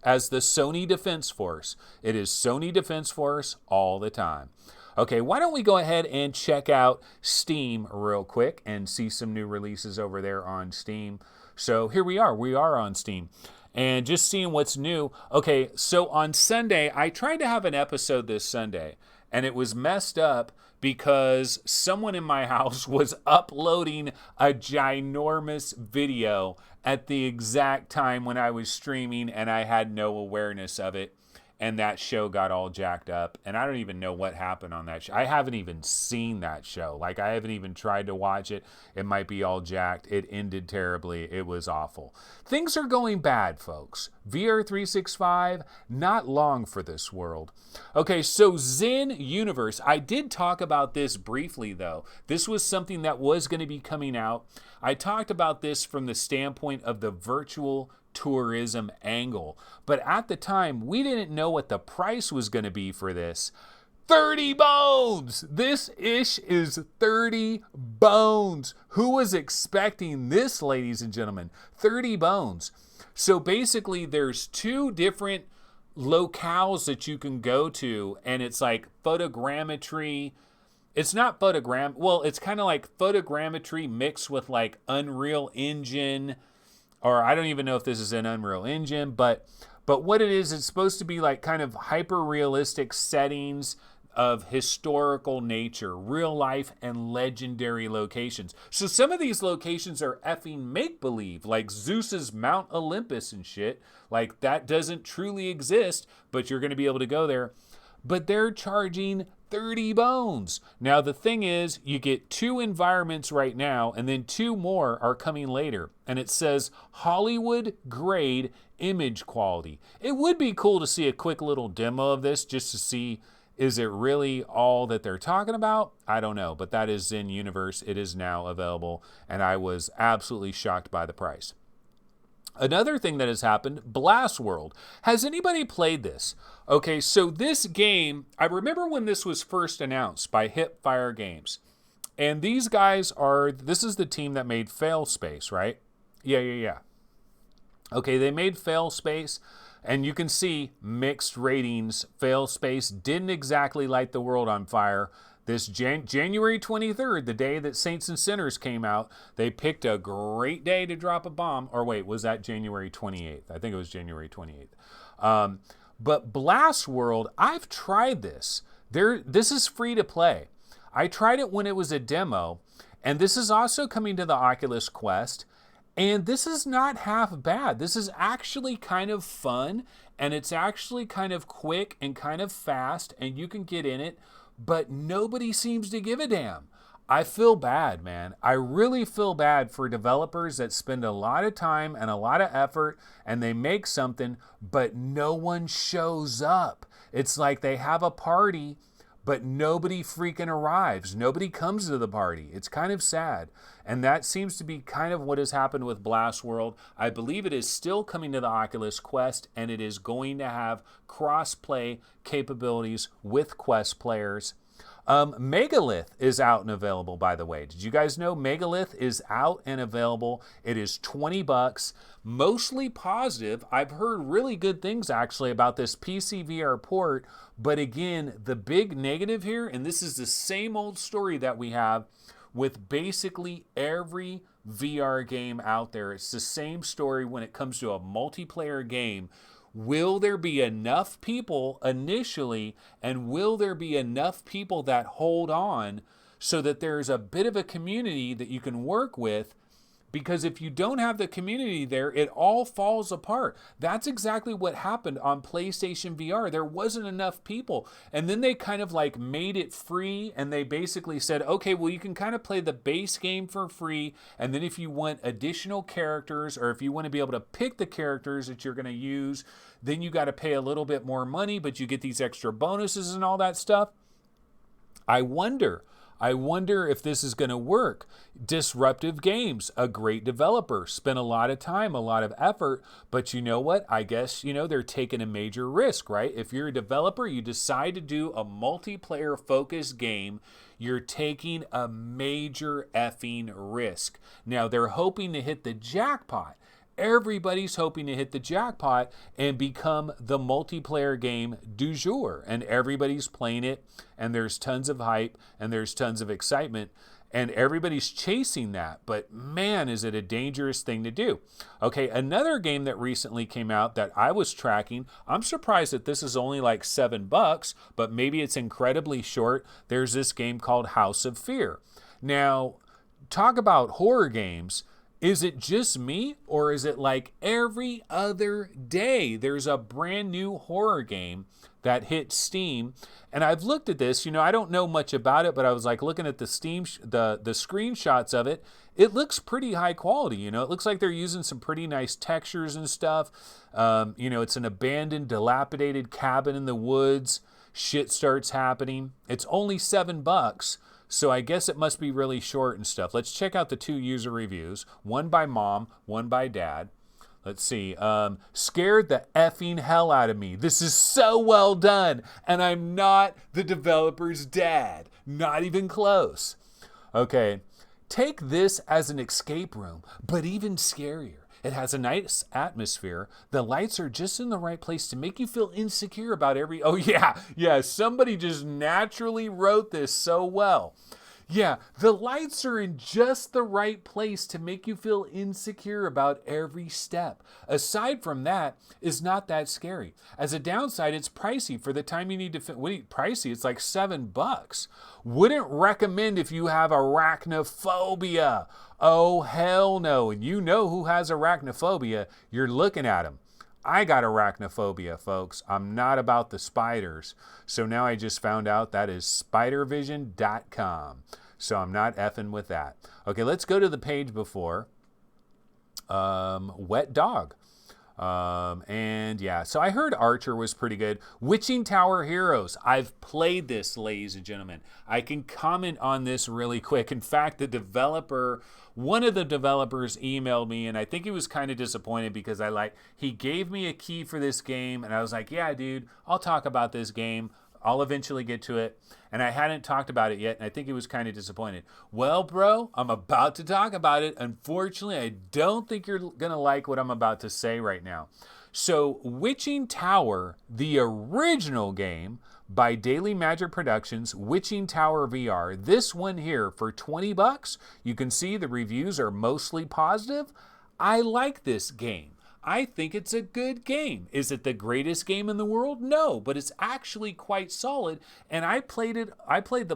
as the Sony Defense Force. It is Sony Defense Force all the time. Okay, why don't we go ahead and check out Steam real quick and see some new releases over there on Steam. So here we are on Steam. And just seeing what's new. Okay, so on Sunday, I tried to have an episode this Sunday, and it was messed up because someone in my house was uploading a ginormous video at the exact time when I was streaming, and I had no awareness of it. And that show got all jacked up. And I don't even know what happened on that show. I haven't even seen that show. Like, I haven't even tried to watch it. It might be all jacked. It ended terribly. It was awful. Things are going bad, folks. VR365, not long for this world. Okay, so Zen Universe. I did talk about this briefly, though. This was something that was going to be coming out. I talked about this from the standpoint of the virtual tourism angle. But at the time, we didn't know what the price was going to be for this. 30 bones! This ish is 30 bones. Who was expecting this, ladies and gentlemen? 30 bones. So basically, there's two different locales that you can go to, and it's like photogrammetry. It's not photogram. Well, it's kind of like photogrammetry mixed with like Unreal Engine, or I don't even know if this is an Unreal Engine, but what it is, it's supposed to be like kind of hyper-realistic settings of historical nature, real life and legendary locations. So some of these locations are effing make-believe, like Zeus's Mount Olympus and shit. Like, that doesn't truly exist, but you're going to be able to go there. But they're charging 30 bones. Now, the thing is, you get 2 environments right now, and then 2 more are coming later. And it says Hollywood grade image quality. It would be cool to see a quick little demo of this just to see, is it really all that they're talking about? I don't know, but that is Zen Universe. It is now available, and I was absolutely shocked by the price. Another thing that has happened, Blast World. Has anybody played this? Okay, so this game, I remember when this was first announced by Hipfire Games. And these guys this is the team that made Failspace, right? Yeah. Okay, they made Failspace, and you can see mixed ratings. Failspace didn't exactly light the world on fire. This January 23rd, the day that Saints and Sinners came out, they picked a great day to drop a bomb. Or wait, was that January 28th? I think it was January 28th. But Blast World, I've tried this. This is free to play. I tried it when it was a demo, and this is also coming to the Oculus Quest. And this is not half bad. This is actually kind of fun, and it's actually kind of quick and kind of fast, and you can get in it. But nobody seems to give a damn. I feel bad, man. I really feel bad for developers that spend a lot of time and a lot of effort and they make something, but no one shows up. It's like they have a party, but nobody freaking arrives. Nobody comes to the party. It's kind of sad. And that seems to be kind of what has happened with Blast World. I believe it is still coming to the Oculus Quest, and it is going to have cross-play capabilities with Quest players. Megalith is out and available, by the way. Did you guys know Megalith is out and available? It is $20, mostly positive. I've heard really good things, actually, about this PC VR port. But again, the big negative here, and this is the same old story that we have with basically every VR game out there. It's the same story when it comes to a multiplayer game. Will there be enough people initially, and will there be enough people that hold on so that there's a bit of a community that you can work with? Because if you don't have the community there, it all falls apart. That's exactly what happened on PlayStation VR. There wasn't enough people. And then they kind of like made it free, and they basically said, okay, well, you can kind of play the base game for free. And then if you want additional characters, or if you want to be able to pick the characters that you're going to use, then you got to pay a little bit more money, but you get these extra bonuses and all that stuff. I wonder I wonder if this is going to work. Disruptive Games, a great developer, spent a lot of time, a lot of effort, but you know what? I guess, they're taking a major risk, right? If you're a developer, you decide to do a multiplayer focused game, you're taking a major effing risk. Now, they're hoping to hit the jackpot. Everybody's hoping to hit the jackpot and become the multiplayer game du jour. And everybody's playing it, and there's tons of hype, and there's tons of excitement, and everybody's chasing that. But man, is it a dangerous thing to do. Okay, another game that recently came out that I was tracking, I'm surprised that this is only like $7, but maybe it's incredibly short. There's this game called House of Fear. Now, talk about horror games. Is it just me, or is it like every other day there's a brand new horror game that hit Steam? And I've looked at this, I don't know much about it, but I was like looking at the Steam, the screenshots of it. It looks pretty high quality, It looks like they're using some pretty nice textures and stuff. It's an abandoned, dilapidated cabin in the woods. Shit starts happening. It's only $7. So I guess it must be really short and stuff. Let's check out the 2 user reviews. One by mom, one by dad. Let's see. Scared the effing hell out of me. This is so well done. And I'm not the developer's dad. Not even close. Okay. Take this as an escape room, but even scarier. It has a nice atmosphere. The lights are just in the right place to make you feel insecure about every... Oh, yeah, somebody just naturally wrote this so well. Yeah, the lights are in just the right place to make you feel insecure about every step. Aside from that, it's not that scary. As a downside, it's pricey for the time you need to... Pricey? It's like $7. Wouldn't recommend if you have arachnophobia. Oh, hell no. And you know who has arachnophobia. You're looking at him. I got arachnophobia, folks. I'm not about the spiders. So now I just found out that is spidervision.com. So I'm not effing with that. Okay, let's go to the page before. Wet Dog. So I heard Archer was pretty good. Witching Tower Heroes. I've played this, ladies and gentlemen. I can comment on this really quick. In fact, one of the developers emailed me, and I think he was kind of disappointed because he gave me a key for this game, and I was like, yeah, dude, I'll talk about this game. I'll eventually get to it. And I hadn't talked about it yet, and I think he was kind of disappointed. Well, bro, I'm about to talk about it. Unfortunately, I don't think you're going to like what I'm about to say right now. So, Witching Tower, the original game by Daily Magic Productions, Witching Tower VR. This one here for $20. You can see the reviews are mostly positive. I like this game. I think it's a good game. Is it the greatest game in the world? No, but it's actually quite solid. And I played the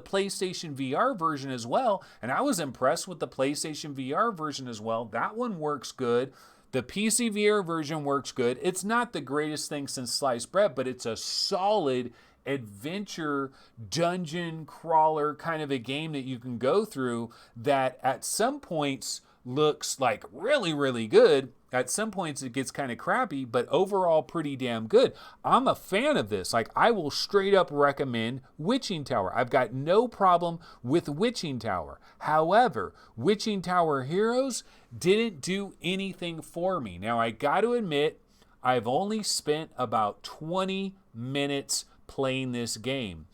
PlayStation VR version as well, and I was impressed with the PlayStation VR version as well. That one works good. The PC VR version works good. It's not the greatest thing since sliced bread, but it's a solid adventure dungeon crawler kind of a game that you can go through that at some points looks like really, really good. At some points it gets kind of crappy, but overall pretty damn good. I'm a fan of this. I will straight up recommend Witching Tower. I've got no problem with Witching Tower. However, Witching Tower Heroes didn't do anything for me. Now, I got to admit, I've only spent about 20 minutes playing this game.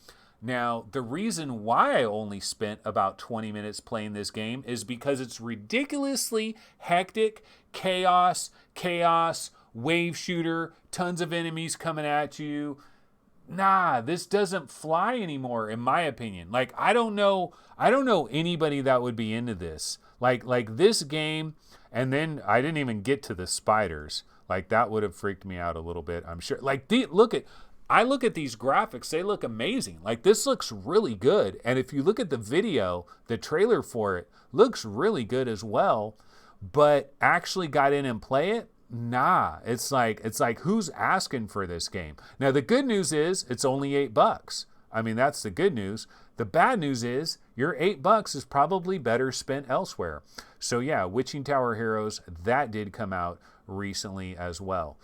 Now, the reason why I only spent about 20 minutes playing this game is because it's ridiculously hectic, chaos, wave shooter, tons of enemies coming at you. Nah, this doesn't fly anymore, in my opinion. I don't know anybody that would be into this. Like this game, and then I didn't even get to the spiders. That would have freaked me out a little bit, I'm sure. I look at these graphics, they look amazing. This looks really good. And if you look at the video, the trailer for it looks really good as well. But actually got in and play it? Nah. It's like who's asking for this game? Now, the good news is it's only $8. I mean, that's the good news. The bad news is your $8 is probably better spent elsewhere. So yeah, Witching Tower Heroes, that did come out recently as well.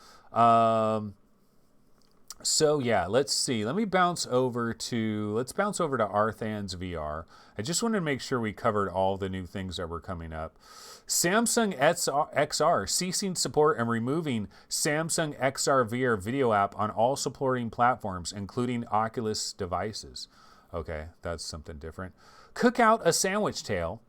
So yeah, let's see. Let's bounce over to Arthan's VR. I just wanted to make sure we covered all the new things that were coming up. Samsung XR ceasing support and removing Samsung XR VR video app on all supporting platforms, including Oculus devices. Okay, that's something different. Cook out a sandwich tale.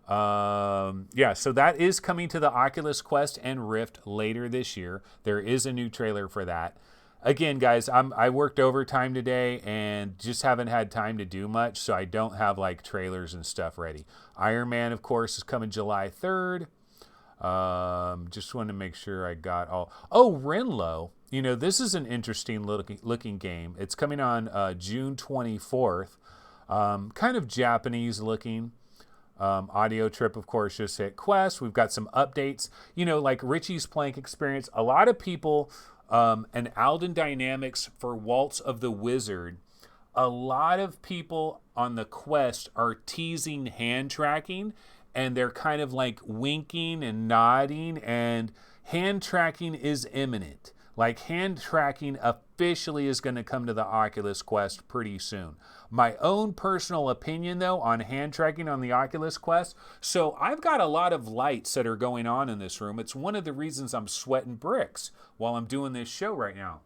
Yeah, so that is coming to the Oculus Quest and Rift later this year. There is a new trailer for that. Again, guys, I worked overtime today and just haven't had time to do much, so I don't have like trailers and stuff ready. Iron Man, of course, is coming July 3rd. Just want to make sure I got all. Oh, Renlo. You know, this is an interesting looking game. It's coming on June 24th. Kind of Japanese looking. Audio Trip, of course, just hit Quest. We've got some updates. You know, like Richie's Plank Experience. A lot of people, and Alden Dynamics for Waltz of the Wizard. A lot of people on the Quest are teasing hand tracking, and they're kind of like winking and nodding, and hand tracking is imminent. Like hand tracking officially is going to come to the Oculus Quest pretty soon. My own personal opinion though on hand tracking on the Oculus Quest, so I've got a lot of lights that are going on in this room. It's one of the reasons I'm sweating bricks while I'm doing this show right now.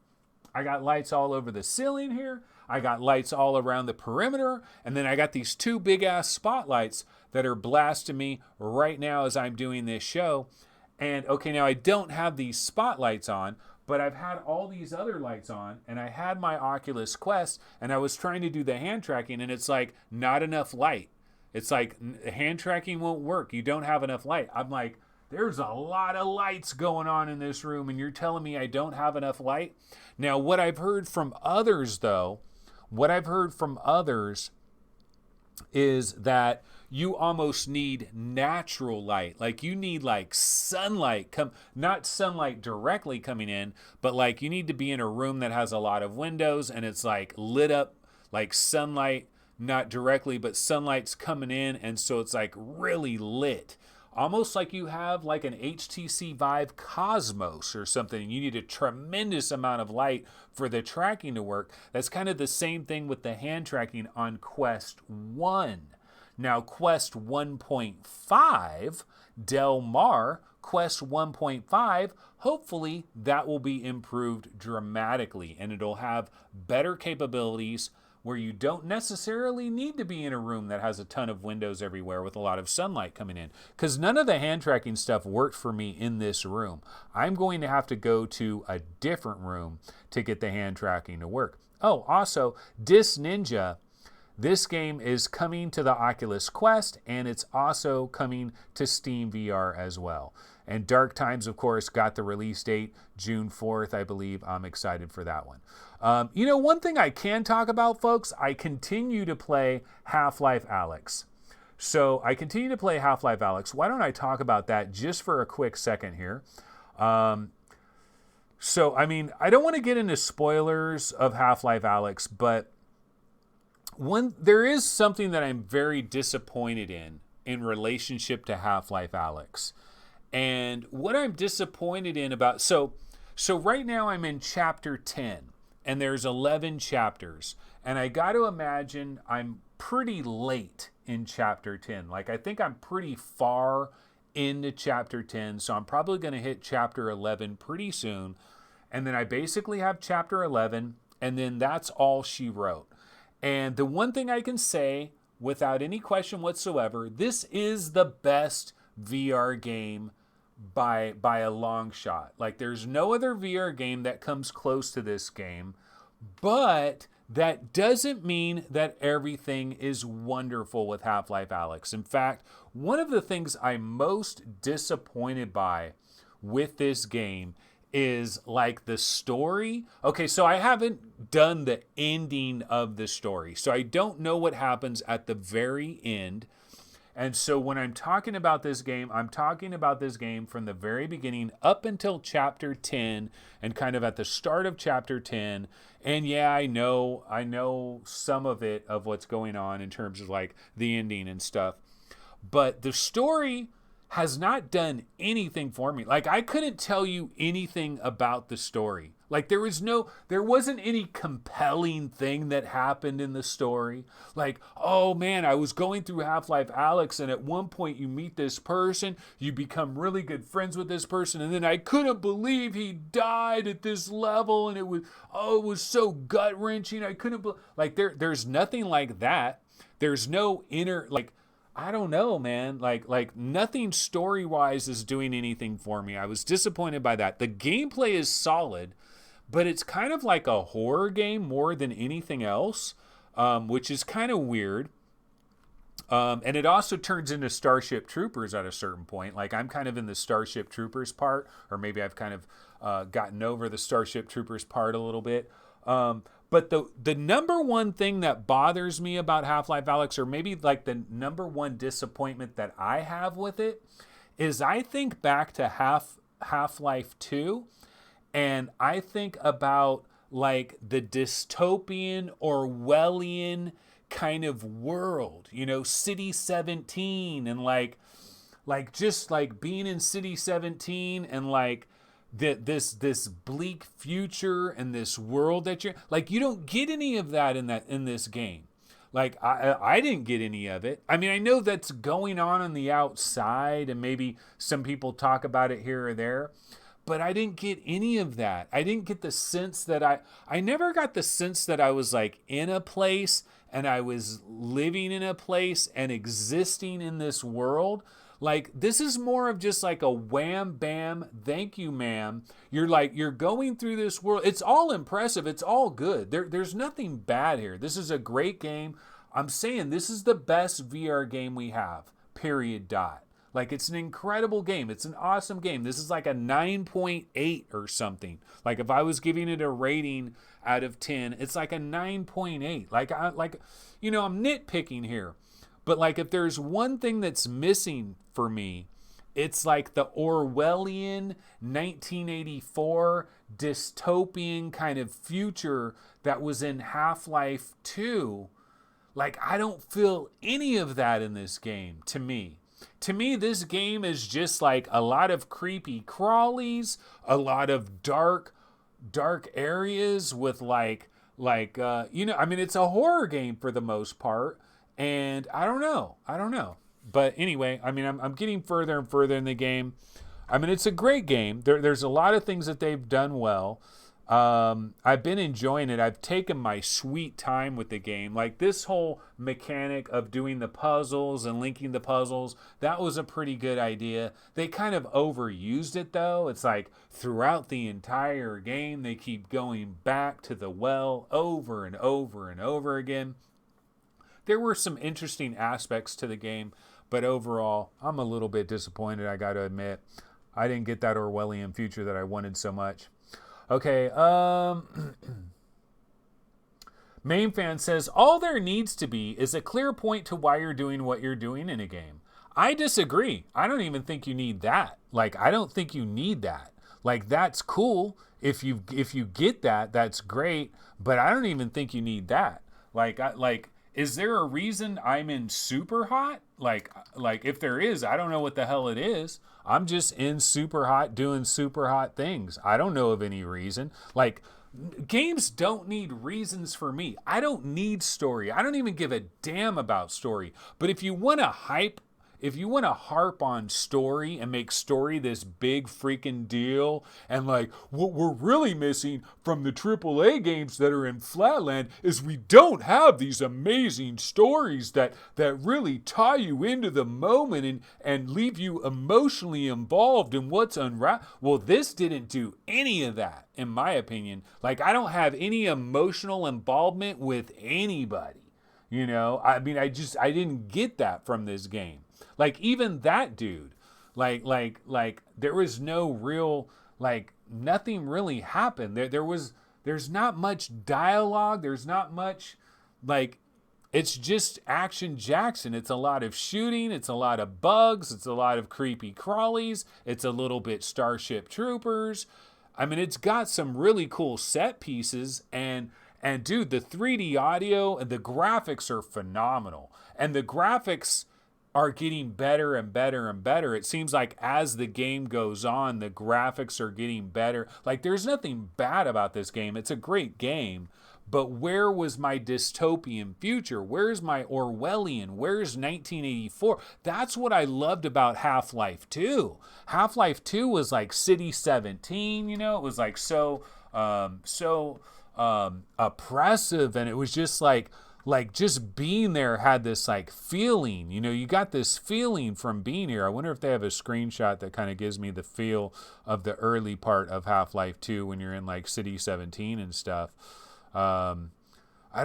I got lights all over the ceiling here. I got lights all around the perimeter. And then I got these two big ass spotlights that are blasting me right now as I'm doing this show. And okay, now I don't have these spotlights on, but I've had all these other lights on, and I had my Oculus Quest, and I was trying to do the hand tracking, and it's like, not enough light. It's like, hand tracking won't work. You don't have enough light. I'm like, there's a lot of lights going on in this room, and you're telling me I don't have enough light? Now, what I've heard from others, though, is that you almost need natural light. Like you need like sunlight not sunlight directly coming in, but like you need to be in a room that has a lot of windows and it's like lit up like sunlight, not directly, but sunlight's coming in, and so it's like really lit. Almost like you have like an HTC Vive Cosmos or something. You need a tremendous amount of light for the tracking to work. That's kind of the same thing with the hand tracking on Quest 1. Now, Quest 1.5, Del Mar, Quest 1.5, hopefully that will be improved dramatically and it'll have better capabilities where you don't necessarily need to be in a room that has a ton of windows everywhere with a lot of sunlight coming in. Because none of the hand tracking stuff worked for me in this room. I'm going to have to go to a different room to get the hand tracking to work. Oh, also, Disc Ninja. This game is coming to the Oculus Quest, and it's also coming to Steam VR as well. And Dark Times, of course, got the release date, June 4th, I believe. I'm excited for that one. You know, one thing I can talk about, folks, I continue to play Half-Life Alyx. So I continue to play Half-Life Alyx. Why don't I talk about that just for a quick second here? So, I mean, I don't want to get into spoilers of Half-Life Alyx, but there is something that I'm very disappointed in relationship to Half-Life Alyx. And what I'm disappointed in about... So right now I'm in chapter 10, and there's 11 chapters. And I got to imagine I'm pretty late in chapter 10. Like, I think I'm pretty far into chapter 10, so I'm probably going to hit chapter 11 pretty soon. And then I basically have chapter 11, and then that's all she wrote. And the one thing I can say, without any question whatsoever, this is the best VR game by a long shot. Like, there's no other VR game that comes close to this game, but that doesn't mean that everything is wonderful with Half-Life Alyx. In fact, one of the things I'm most disappointed by with this game is like the story. Okay, so I haven't done the ending of the story, so I don't know what happens at the very end. And so when I'm talking about this game, I'm talking about this game from the very beginning up until chapter 10 and kind of at the start of chapter 10. And yeah, I know some of it, of what's going on in terms of like the ending and stuff. But the story has not done anything for me. Like, I couldn't tell you anything about the story. Like, there wasn't any compelling thing that happened in the story. Like, oh man, I was going through Half-Life Alyx, and at one point you meet this person, you become really good friends with this person, and then I couldn't believe he died at this level, and it was so gut-wrenching. I couldn't like, there's nothing like that. There's no inner, like, I don't know, man. Like nothing story-wise is doing anything for me. I was disappointed by that. The gameplay is solid, but it's kind of like a horror game more than anything else, which is kind of weird. And it also turns into Starship Troopers at a certain point. Like, I'm kind of in the Starship Troopers part, or maybe I've kind of gotten over the Starship Troopers part a little bit. But the number one thing that bothers me about Half-Life Alyx, or maybe like the number one disappointment that I have with it, is I think back to Half-Life 2, and I think about like the dystopian Orwellian kind of world, you know, City 17, and like just like being in City 17 and like this bleak future and this world that you're like, you don't get any of that in this game. Like, I didn't get any of it. I mean, I know that's going on the outside, and maybe some people talk about it here or there, but I didn't get any of that. I didn't get the sense that I never got the sense that I was like in a place and I was living in a place and existing in this world. Like, this is more of just like a wham, bam, thank you, ma'am. You're going through this world. It's all impressive. It's all good. There's nothing bad here. This is a great game. I'm saying this is the best VR game we have, period, dot. Like, it's an incredible game. It's an awesome game. This is like a 9.8 or something. Like, if I was giving it a rating out of 10, it's like a 9.8. I'm nitpicking here. But like, if there's one thing that's missing for me, it's like the Orwellian 1984 dystopian kind of future that was in Half-Life 2. Like, I don't feel any of that in this game, to me. To me, this game is just like a lot of creepy crawlies, a lot of dark areas with it's a horror game for the most part. And I don't know. But anyway, I mean, I'm getting further and further in the game. I mean, it's a great game. There's a lot of things that they've done well. I've been enjoying it. I've taken my sweet time with the game. Like, this whole mechanic of doing the puzzles and linking the puzzles, that was a pretty good idea. They kind of overused it, though. It's like throughout the entire game, they keep going back to the well over and over and over again. There were some interesting aspects to the game, but overall, I'm a little bit disappointed, I got to admit. I didn't get that Orwellian future that I wanted so much. Okay, Main Fan says, all there needs to be is a clear point to why you're doing what you're doing in a game. I disagree. I don't even think you need that. Like, I don't think you need that. Like, that's cool. If you get that, that's great, but I don't even think you need that. Is there a reason I'm in super hot? Like if there is, I don't know what the hell it is. I'm just in super hot doing super hot things. I don't know of any reason. Like, games don't need reasons for me. I don't need story. I don't even give a damn about story. But if you want to harp on story and make story this big freaking deal, and like, what we're really missing from the AAA games that are in Flatland is we don't have these amazing stories that really tie you into the moment and leave you emotionally involved in what's unwrapped. Well, this didn't do any of that, in my opinion. Like, I don't have any emotional involvement with anybody. You know, I mean, I didn't get that from this game. Like, even that dude, like there was no real, like, nothing really happened. There's not much dialogue. There's not much, like, it's just Action Jackson. It's a lot of shooting. It's a lot of bugs. It's a lot of creepy crawlies. It's a little bit Starship Troopers. I mean, it's got some really cool set pieces, and dude, the 3D audio and the graphics are phenomenal. And the graphics are getting better and better and better. It seems like as the game goes on, the graphics are getting better. Like, there's nothing bad about this game. It's a great game. But where was my dystopian future? Where's my Orwellian? Where's 1984? That's what I loved about Half-Life 2. Half-Life 2 was like City 17, you know? It was like so oppressive, and it was just like just being there had this like feeling, you know, you got this feeling from being here. I wonder if they have a screenshot that kind of gives me the feel of the early part of Half-Life 2 when you're in like City 17 and stuff. I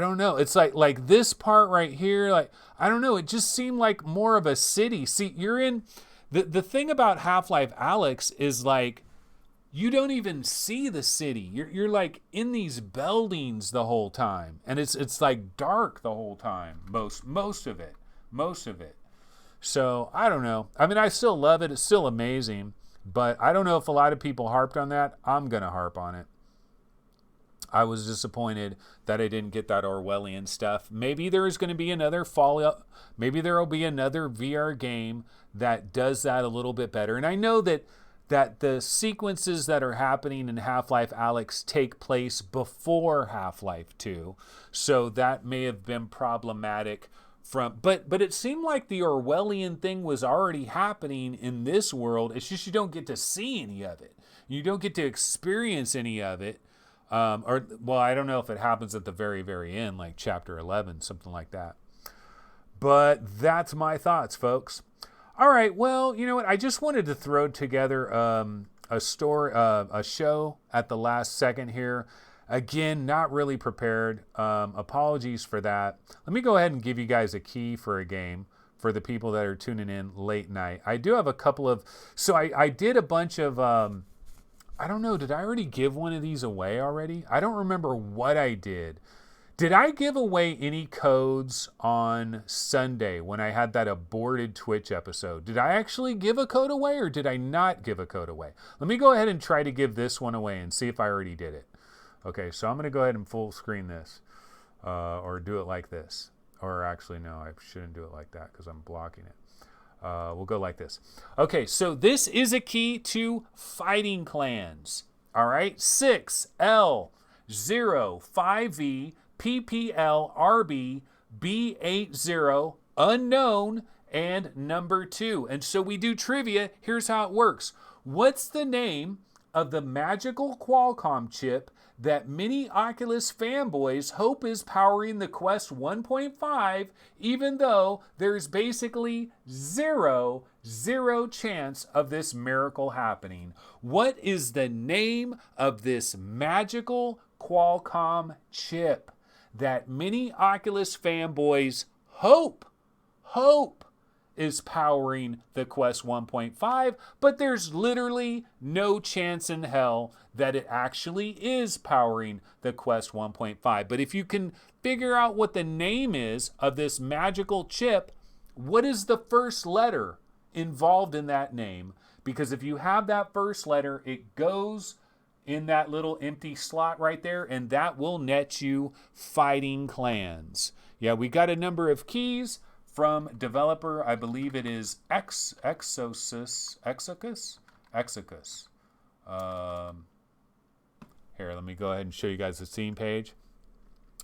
don't know. It's like this part right here, like, I don't know. It just seemed like more of a city. See, you're in the thing about Half-Life Alyx is like, you don't even see the city. You're like in these buildings the whole time. And it's like dark the whole time. Most of it. So I don't know. I mean, I still love it. It's still amazing, but I don't know if a lot of people harped on that. I'm going to harp on it. I was disappointed that I didn't get that Orwellian stuff. Maybe there is going to be another Fallout. Maybe there will be another VR game that does that a little bit better. And I know that the sequences that are happening in Half-Life Alyx take place before Half-Life 2. So that may have been problematic but it seemed like the Orwellian thing was already happening in this world. It's just you don't get to see any of it. You don't get to experience any of it. I don't know if it happens at the very, very end, like chapter 11, something like that. But that's my thoughts, folks. All right, well, you know what? I just wanted to throw together a show at the last second here. Again, not really prepared. Apologies for that. Let me go ahead and give you guys a key for a game for the people that are tuning in late night. I do have a couple of... So I did a bunch of... I don't know, did I already give one of these away already? I don't remember what I did. Did I give away any codes on Sunday when I had that aborted Twitch episode? Did I actually give a code away or did I not give a code away? Let me go ahead and try to give this one away and see if I already did it. Okay, so I'm going to go ahead and full screen this or do it like this. Or actually, no, I shouldn't do it like that because I'm blocking it. We'll go like this. Okay, so this is a key to fighting clans. All right, 6L05V PPLRB B80 unknown and number 2. And so we do trivia. Here's how it works. What's the name of the magical Qualcomm chip that many Oculus fanboys hope is powering the Quest 1.5, even though there's basically zero chance of this miracle happening? What is the name of this magical Qualcomm chip that many Oculus fanboys hope is powering the Quest 1.5, but there's literally no chance in hell that it actually is powering the Quest 1.5. But if you can figure out what the name is of this magical chip, what is the first letter involved in that name? Because if you have that first letter, it goes in that little empty slot right there, and that will net you fighting clans. Yeah, we got a number of keys from developer, I believe it is Exocus. Here, let me go ahead and show you guys the Steam page.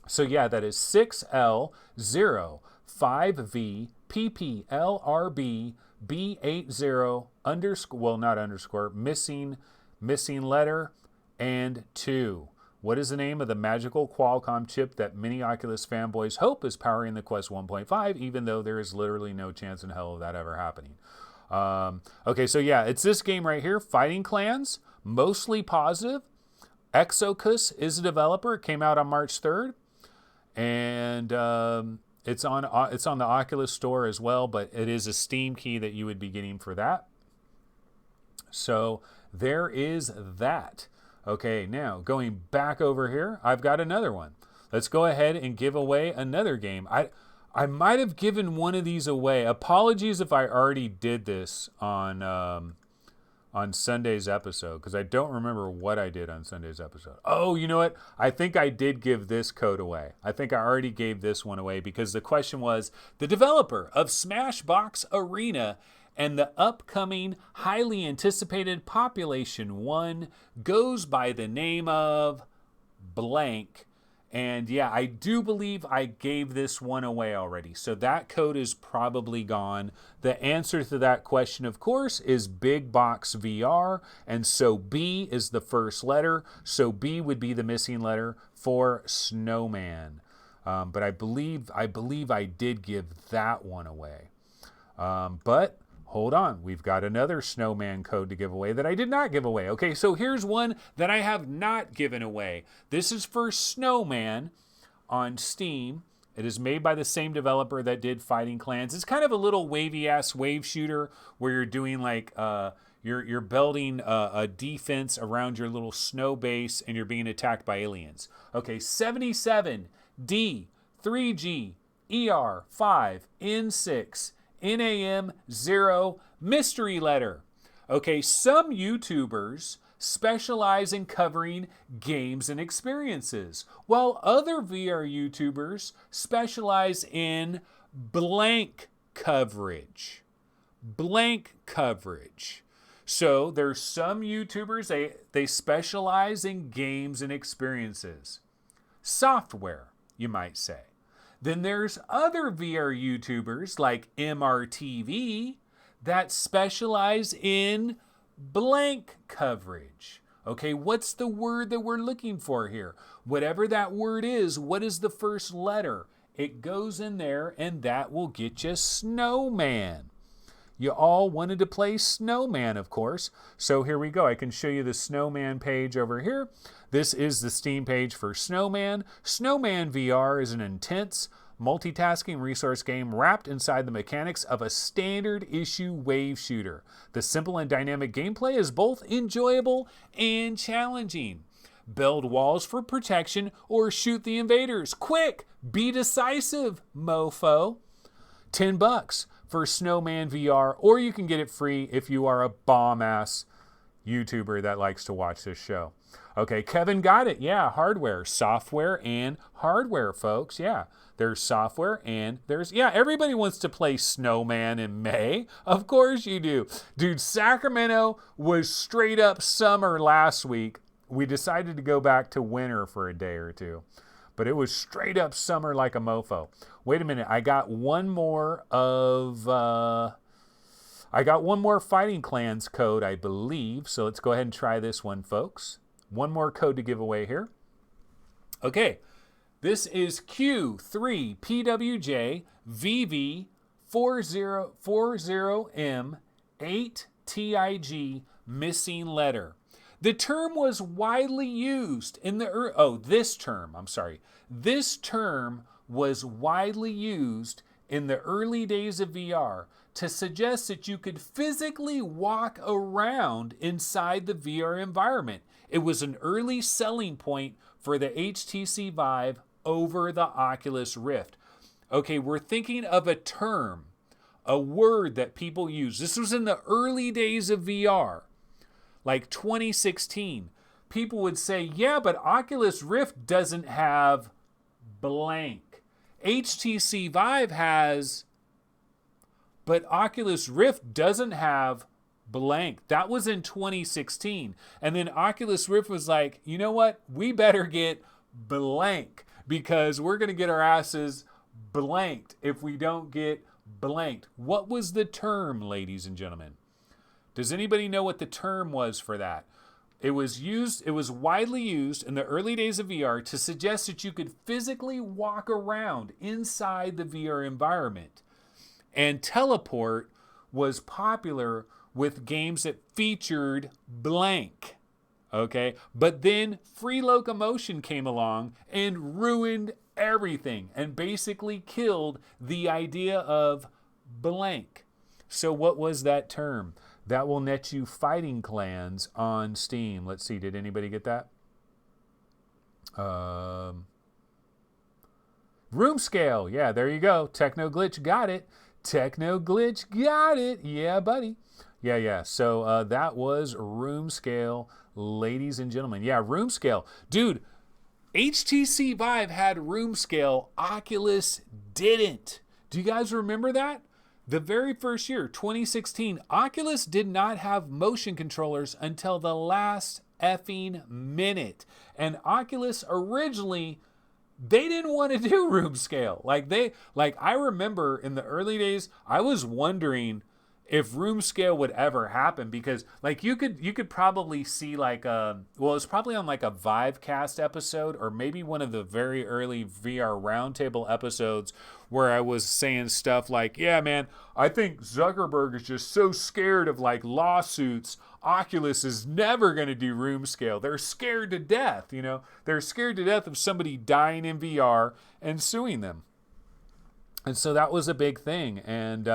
So yeah, that is 6L05V PPLRB B80 underscore, well, not underscore, missing letter and 2. What is the name of the magical Qualcomm chip that many Oculus fanboys hope is powering the Quest 1.5, even though there is literally no chance in hell of that ever happening? Okay, so yeah, it's this game right here, Fighting Clans, mostly positive. Exocus is a developer. It came out on March 3rd, and it's on the Oculus Store as well, but it is a Steam key that you would be getting for that. So there is that. Okay, now going back over here, I've got another one. Let's go ahead and give away another game. I might have given one of these away. Apologies if I already did this on on Sunday's episode, because I don't remember what I did on Sunday's episode. Oh, you know what? I think I did give this code away. I think I already gave this one away, because the question was, the developer of Smashbox Arena and the upcoming highly anticipated Population 1 goes by the name of blank. And yeah, I do believe I gave this one away already. So that code is probably gone. The answer to that question, of course, is Big Box VR. And so B is the first letter. So B would be the missing letter for snowman. But I believe I did give that one away. But hold on, we've got another snowman code to give away that I did not give away. Okay, so here's one that I have not given away. This is for Snowman on Steam. It is made by the same developer that did Fighting Clans. It's kind of a little wavy-ass wave shooter where you're doing like, you're building a defense around your little snow base and you're being attacked by aliens. Okay, 77 D 3G ER 5 N6 NAM 0 mystery letter. Okay, some YouTubers specialize in covering games and experiences, while other VR YouTubers specialize in blank coverage. Blank coverage. So there's some YouTubers, they specialize in games and experiences. Software, you might say. Then there's other VR YouTubers like MRTV that specialize in blank coverage. Okay, what's the word that we're looking for here? Whatever that word is, what is the first letter? It goes in there and that will get you snowman. You all wanted to play snowman, of course. So here we go. I can show you the snowman page over here. This is the Steam page for Snowman. Snowman VR is an intense, multitasking resource game wrapped inside the mechanics of a standard issue wave shooter. The simple and dynamic gameplay is both enjoyable and challenging. Build walls for protection or shoot the invaders. Quick! Be decisive, mofo. $10 for Snowman VR, or you can get it free if you are a bomb-ass YouTuber that likes to watch this show. Okay, Kevin got it. Yeah, hardware, software, and hardware, folks. Yeah, there's software and there's... Yeah, everybody wants to play Snowman in May. Of course you do. Dude, Sacramento was straight up summer last week. We decided to go back to winter for a day or two. But it was straight up summer like a mofo. Wait a minute, I got one more Fighting Clans code, I believe. So let's go ahead and try this one, folks. One more code to give away here. Okay, this is Q3PWJ VV40M8TIG missing letter. The term was widely used in the... This term was widely used in the early days of VR to suggest that you could physically walk around inside the VR environment. It was an early selling point for the HTC Vive over the Oculus Rift. Okay, we're thinking of a term, a word that people use. This was in the early days of VR. Like 2016, people would say, yeah, but Oculus Rift doesn't have blank. HTC Vive has, but Oculus Rift doesn't have blank. That was in 2016. And then Oculus Rift was like, you know what? We better get blank because we're going to get our asses blanked if we don't get blanked. What was the term, ladies and gentlemen? Does anybody know what the term was for that? It was widely used in the early days of VR to suggest that you could physically walk around inside the VR environment. And teleport was popular with games that featured blank. Okay? But then free locomotion came along and ruined everything and basically killed the idea of blank. So what was that term? That will net you Fighting Clans on Steam. Let's see, did anybody get that? Room scale. Yeah, there you go. Techno Glitch got it. Techno Glitch got it. Yeah, buddy. Yeah. So that was Room Scale, ladies and gentlemen. Yeah, Room Scale. Dude, HTC Vive had Room Scale. Oculus didn't. Do you guys remember that? The very first year, 2016, Oculus did not have motion controllers until the last effing minute. And Oculus originally, they didn't want to do room scale. Like I remember in the early days, I was wondering if room scale would ever happen, because like you could probably see like it's probably on like a Vivecast episode, or maybe one of the very early VR roundtable episodes, where I was saying stuff like, yeah man, I think Zuckerberg is just so scared of like lawsuits. Oculus is never going to do room scale. They're scared to death, they're scared to death of somebody dying in VR and suing them. And so that was a big thing. And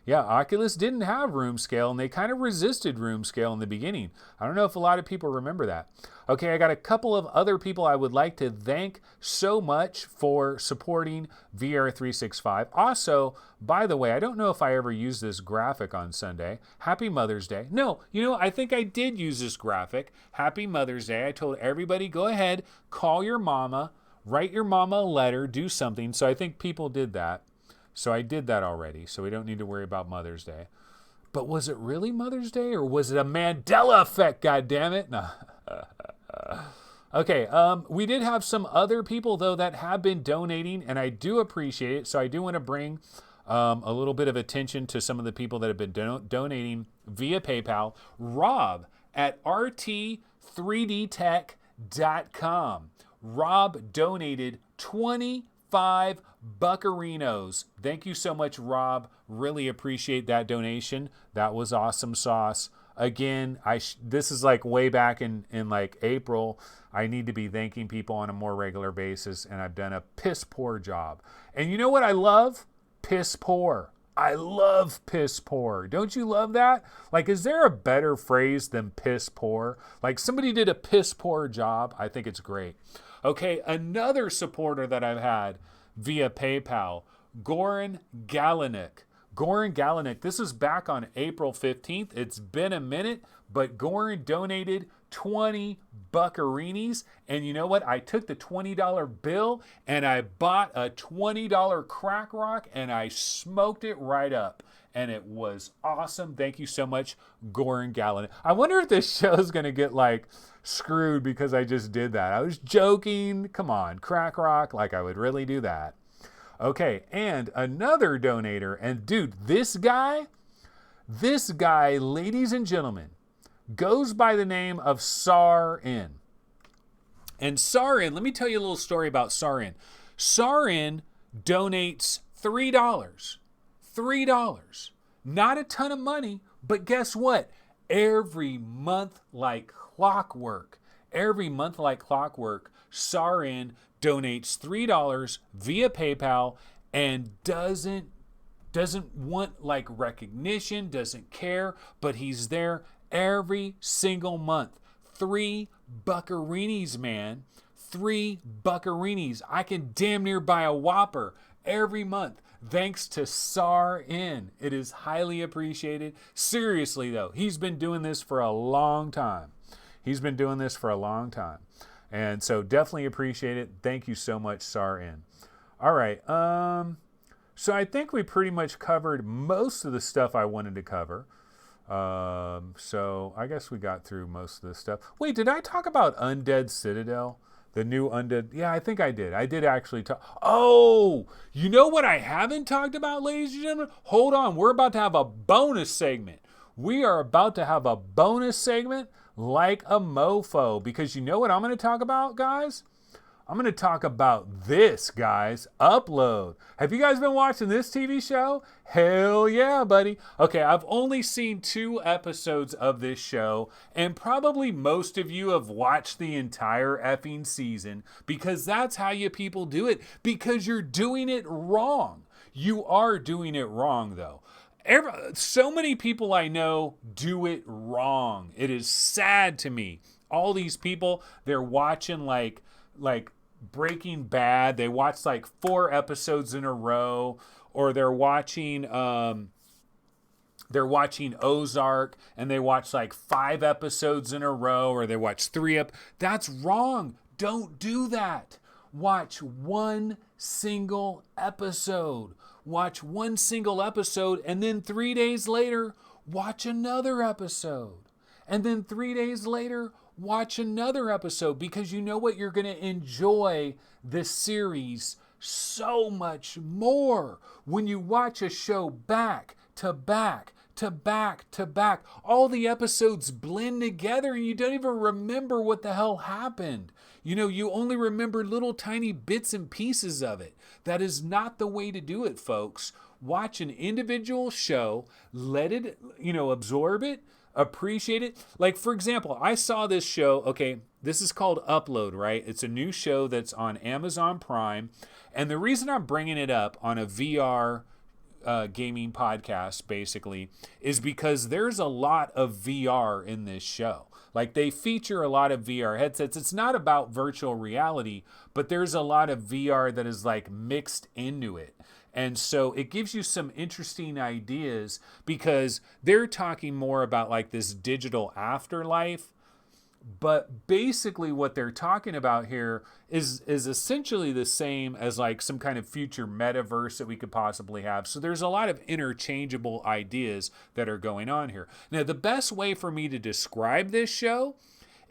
Oculus didn't have room scale, and they kind of resisted room scale in the beginning. I don't know if a lot of people remember that. Okay, I got a couple of other people I would like to thank so much for supporting VR365. Also, by the way, I don't know if I ever used this graphic on Sunday. Happy Mother's Day. No, I think I did use this graphic. Happy Mother's Day. I told everybody, go ahead, call your mama, write your mama a letter, do something. So I think people did that. So I did that already, so we don't need to worry about Mother's Day. But was it really Mother's Day, or was it a Mandela effect, goddammit? No. Okay, we did have some other people, though, that have been donating, and I do appreciate it. So I do want to bring a little bit of attention to some of the people that have been donating via PayPal. Rob at rt3dtech.com. Rob donated 25 buccarinos. Thank you so much, Rob. Really appreciate that donation. That was awesome sauce. Again, this is like way back in like April. I need to be thanking people on a more regular basis, and I've done a piss poor job. And you know what I love? Piss poor. I love piss poor. Don't you love that? Like, is there a better phrase than piss poor? Like, somebody did a piss poor job. I think it's great. Okay, another supporter that I've had via PayPal, Goran Galenik. Goran Galenik, this is back on April 15th. It's been a minute, but Goran donated 20 buccarinis. And you know what? I took the $20 bill and I bought a $20 crack rock and I smoked it right up. And it was awesome. Thank you so much, Goran Galenik. I wonder if this show is going to get like screwed because I just did that. I was joking. Come on, crack rock, like I would really do that. Okay, and another donator, and dude, this guy, ladies and gentlemen, goes by the name of Sarin. And Sarin, let me tell you a little story about Sarin. Sarin donates $3. $3. Not a ton of money, but guess what? Every month like clockwork, Sarin donates $3 via PayPal and doesn't want like recognition, doesn't care, but he's there every single month. 3 buccarinis, man. 3 buccarinis. I can damn near buy a Whopper every month thanks to Sarin. It is highly appreciated. Seriously though, he's been doing this for a long time. And so definitely appreciate it. Thank you so much, Sarin. All right. So I think we pretty much covered most of the stuff I wanted to cover. So I guess we got through most of this stuff. Wait, did I talk about Undead Citadel? The new Undead? Yeah, I think I did. I did actually talk. Oh, you know what I haven't talked about, ladies and gentlemen? Hold on. We're about to have a bonus segment. We are about to have a bonus segment like a mofo, because you know what I'm going to talk about, guys? I'm going to talk about this, guys. Upload. Have you guys been watching this TV show? Hell yeah, buddy. Okay, I've only seen 2 episodes of this show, and probably most of you have watched the entire effing season, because that's how you people do it, because you're doing it wrong. You are doing it wrong, though. So many people I know do it wrong. It is sad to me. All these people, they're watching like Breaking Bad. They watch like 4 episodes in a row, or they're watching they're watching Ozark and they watch like 5 episodes in a row, or they watch 3 That's wrong. Don't do that. Watch one single episode. Watch one single episode, and then 3 days later, watch another episode. And then 3 days later, watch another episode, because you know what? You're going to enjoy this series so much more when you watch a show back to back to back to back. All the episodes blend together and you don't even remember what the hell happened. You know, you only remember little tiny bits and pieces of it. That is not the way to do it, folks. Watch an individual show, let it, absorb it, appreciate it. Like, for example, I saw this show, okay, this is called Upload, right? It's a new show that's on Amazon Prime. And the reason I'm bringing it up on a VR gaming podcast, basically, is because there's a lot of VR in this show. Like, they feature a lot of VR headsets. It's not about virtual reality, but there's a lot of VR that is like mixed into it. And so it gives you some interesting ideas, because they're talking more about like this digital afterlife. But basically what they're talking about here is essentially the same as like some kind of future metaverse that we could possibly have. So there's a lot of interchangeable ideas that are going on here. Now, the best way for me to describe this show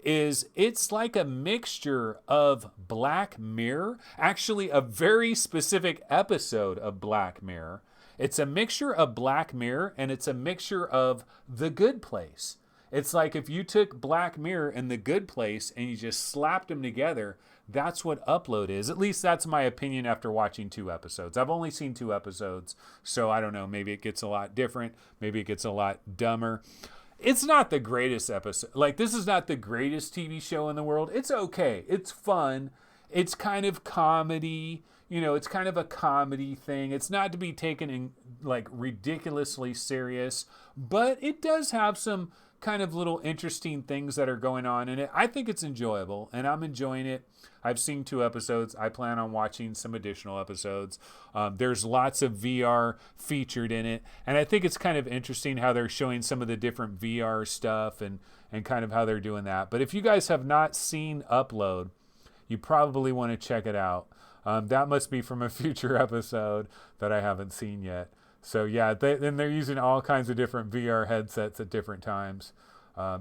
is it's like a mixture of Black Mirror, actually a very specific episode of Black Mirror. It's a mixture of Black Mirror, and it's a mixture of The Good Place. It's like if you took Black Mirror and The Good Place and you just slapped them together, that's what Upload is. At least that's my opinion after watching 2 episodes. I've only seen 2 episodes, so I don't know. Maybe it gets a lot different. Maybe it gets a lot dumber. It's not the greatest episode. Like, this is not the greatest TV show in the world. It's okay. It's fun. It's kind of comedy. It's kind of a comedy thing. It's not to be taken in like ridiculously serious, but it does have some kind of little interesting things that are going on in it. I think it's enjoyable, and I'm enjoying it. I've seen 2 episodes. I plan on watching some additional episodes. There's lots of VR featured in it, and I think it's kind of interesting how they're showing some of the different VR stuff and kind of how they're doing that. But if you guys have not seen Upload, you probably want to check it out. That must be from a future episode that I haven't seen yet. So yeah, they're using all kinds of different VR headsets at different times.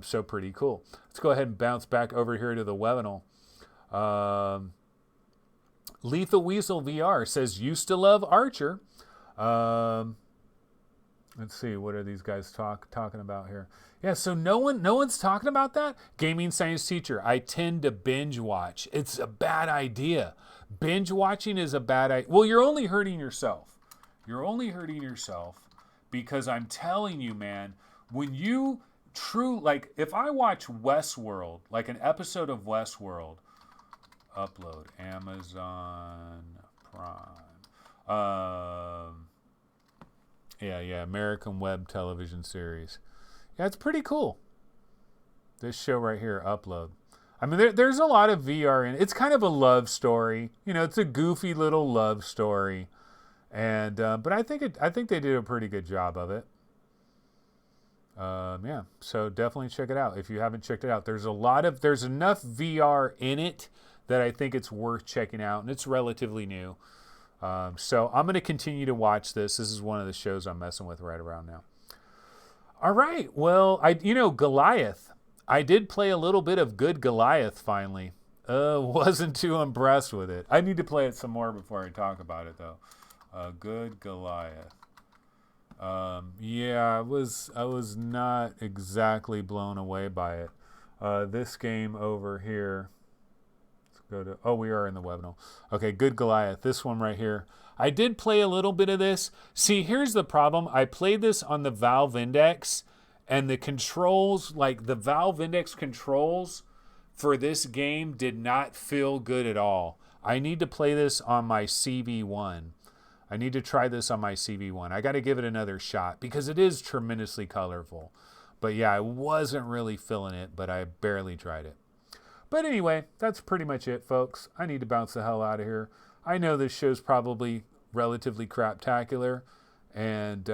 So pretty cool. Let's go ahead and bounce back over here to the webinar. Lethal Weasel VR says, used to love Archer. Let's see, what are these guys talking about here? Yeah, so no one's talking about that? Gaming science teacher, I tend to binge watch. It's a bad idea. Binge watching is a bad idea. Well, you're only hurting yourself. You're only hurting yourself, because I'm telling you, man, when you like, if I watch Westworld, like an episode of Westworld, Upload, Amazon Prime, yeah, American Web Television Series. Yeah, it's pretty cool. This show right here, Upload. I mean, there's a lot of VR in it. It's kind of a love story. It's a goofy little love story. And but I think they did a pretty good job of it. Yeah, so definitely check it out if you haven't checked it out. There's enough VR in it that I think it's worth checking out, and it's relatively new. So I'm going to continue to watch this. This is one of the shows I'm messing with right around now. All right, well, Goliath. I did play a little bit of Good Goliath finally. Wasn't too impressed with it. I need to play it some more before I talk about it, though. Good Goliath. Yeah, I was not exactly blown away by it. This game over here. Let's go to, we are in the webinar. Okay, Good Goliath. This one right here. I did play a little bit of this. See, here's the problem. I played this on the Valve Index, and the controls, like the Valve Index controls for this game did not feel good at all. I need to play this on my CV1. I need to try this on my CV1. I got to give it another shot because it is tremendously colorful. But yeah, I wasn't really feeling it, but I barely tried it. But anyway, that's pretty much it, folks. I need to bounce the hell out of here. I know this show's probably relatively craptacular, and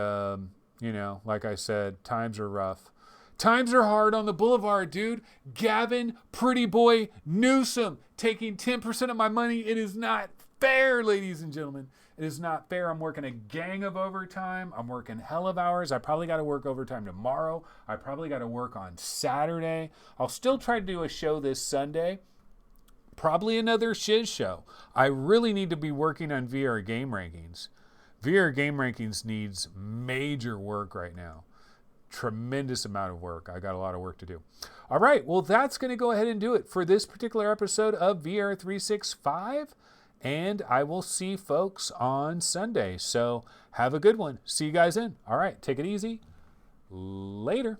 You know, like I said, times are rough. Times are hard on the boulevard, dude. Gavin, pretty boy Newsom, taking 10% of my money. It is not fair, ladies and gentlemen. It is not fair. I'm working a gang of overtime. I'm working hell of hours. I probably got to work overtime tomorrow. I probably got to work on Saturday. I'll still try to do a show this Sunday. Probably another shiz show. I really need to be working on VR game rankings. VR game rankings needs major work right now. Tremendous amount of work. I got a lot of work to do. All right, well, that's going to go ahead and do it for this particular episode of VR365, and I will see folks on Sunday. So have a good one. See you guys then. All right, take it easy. Later.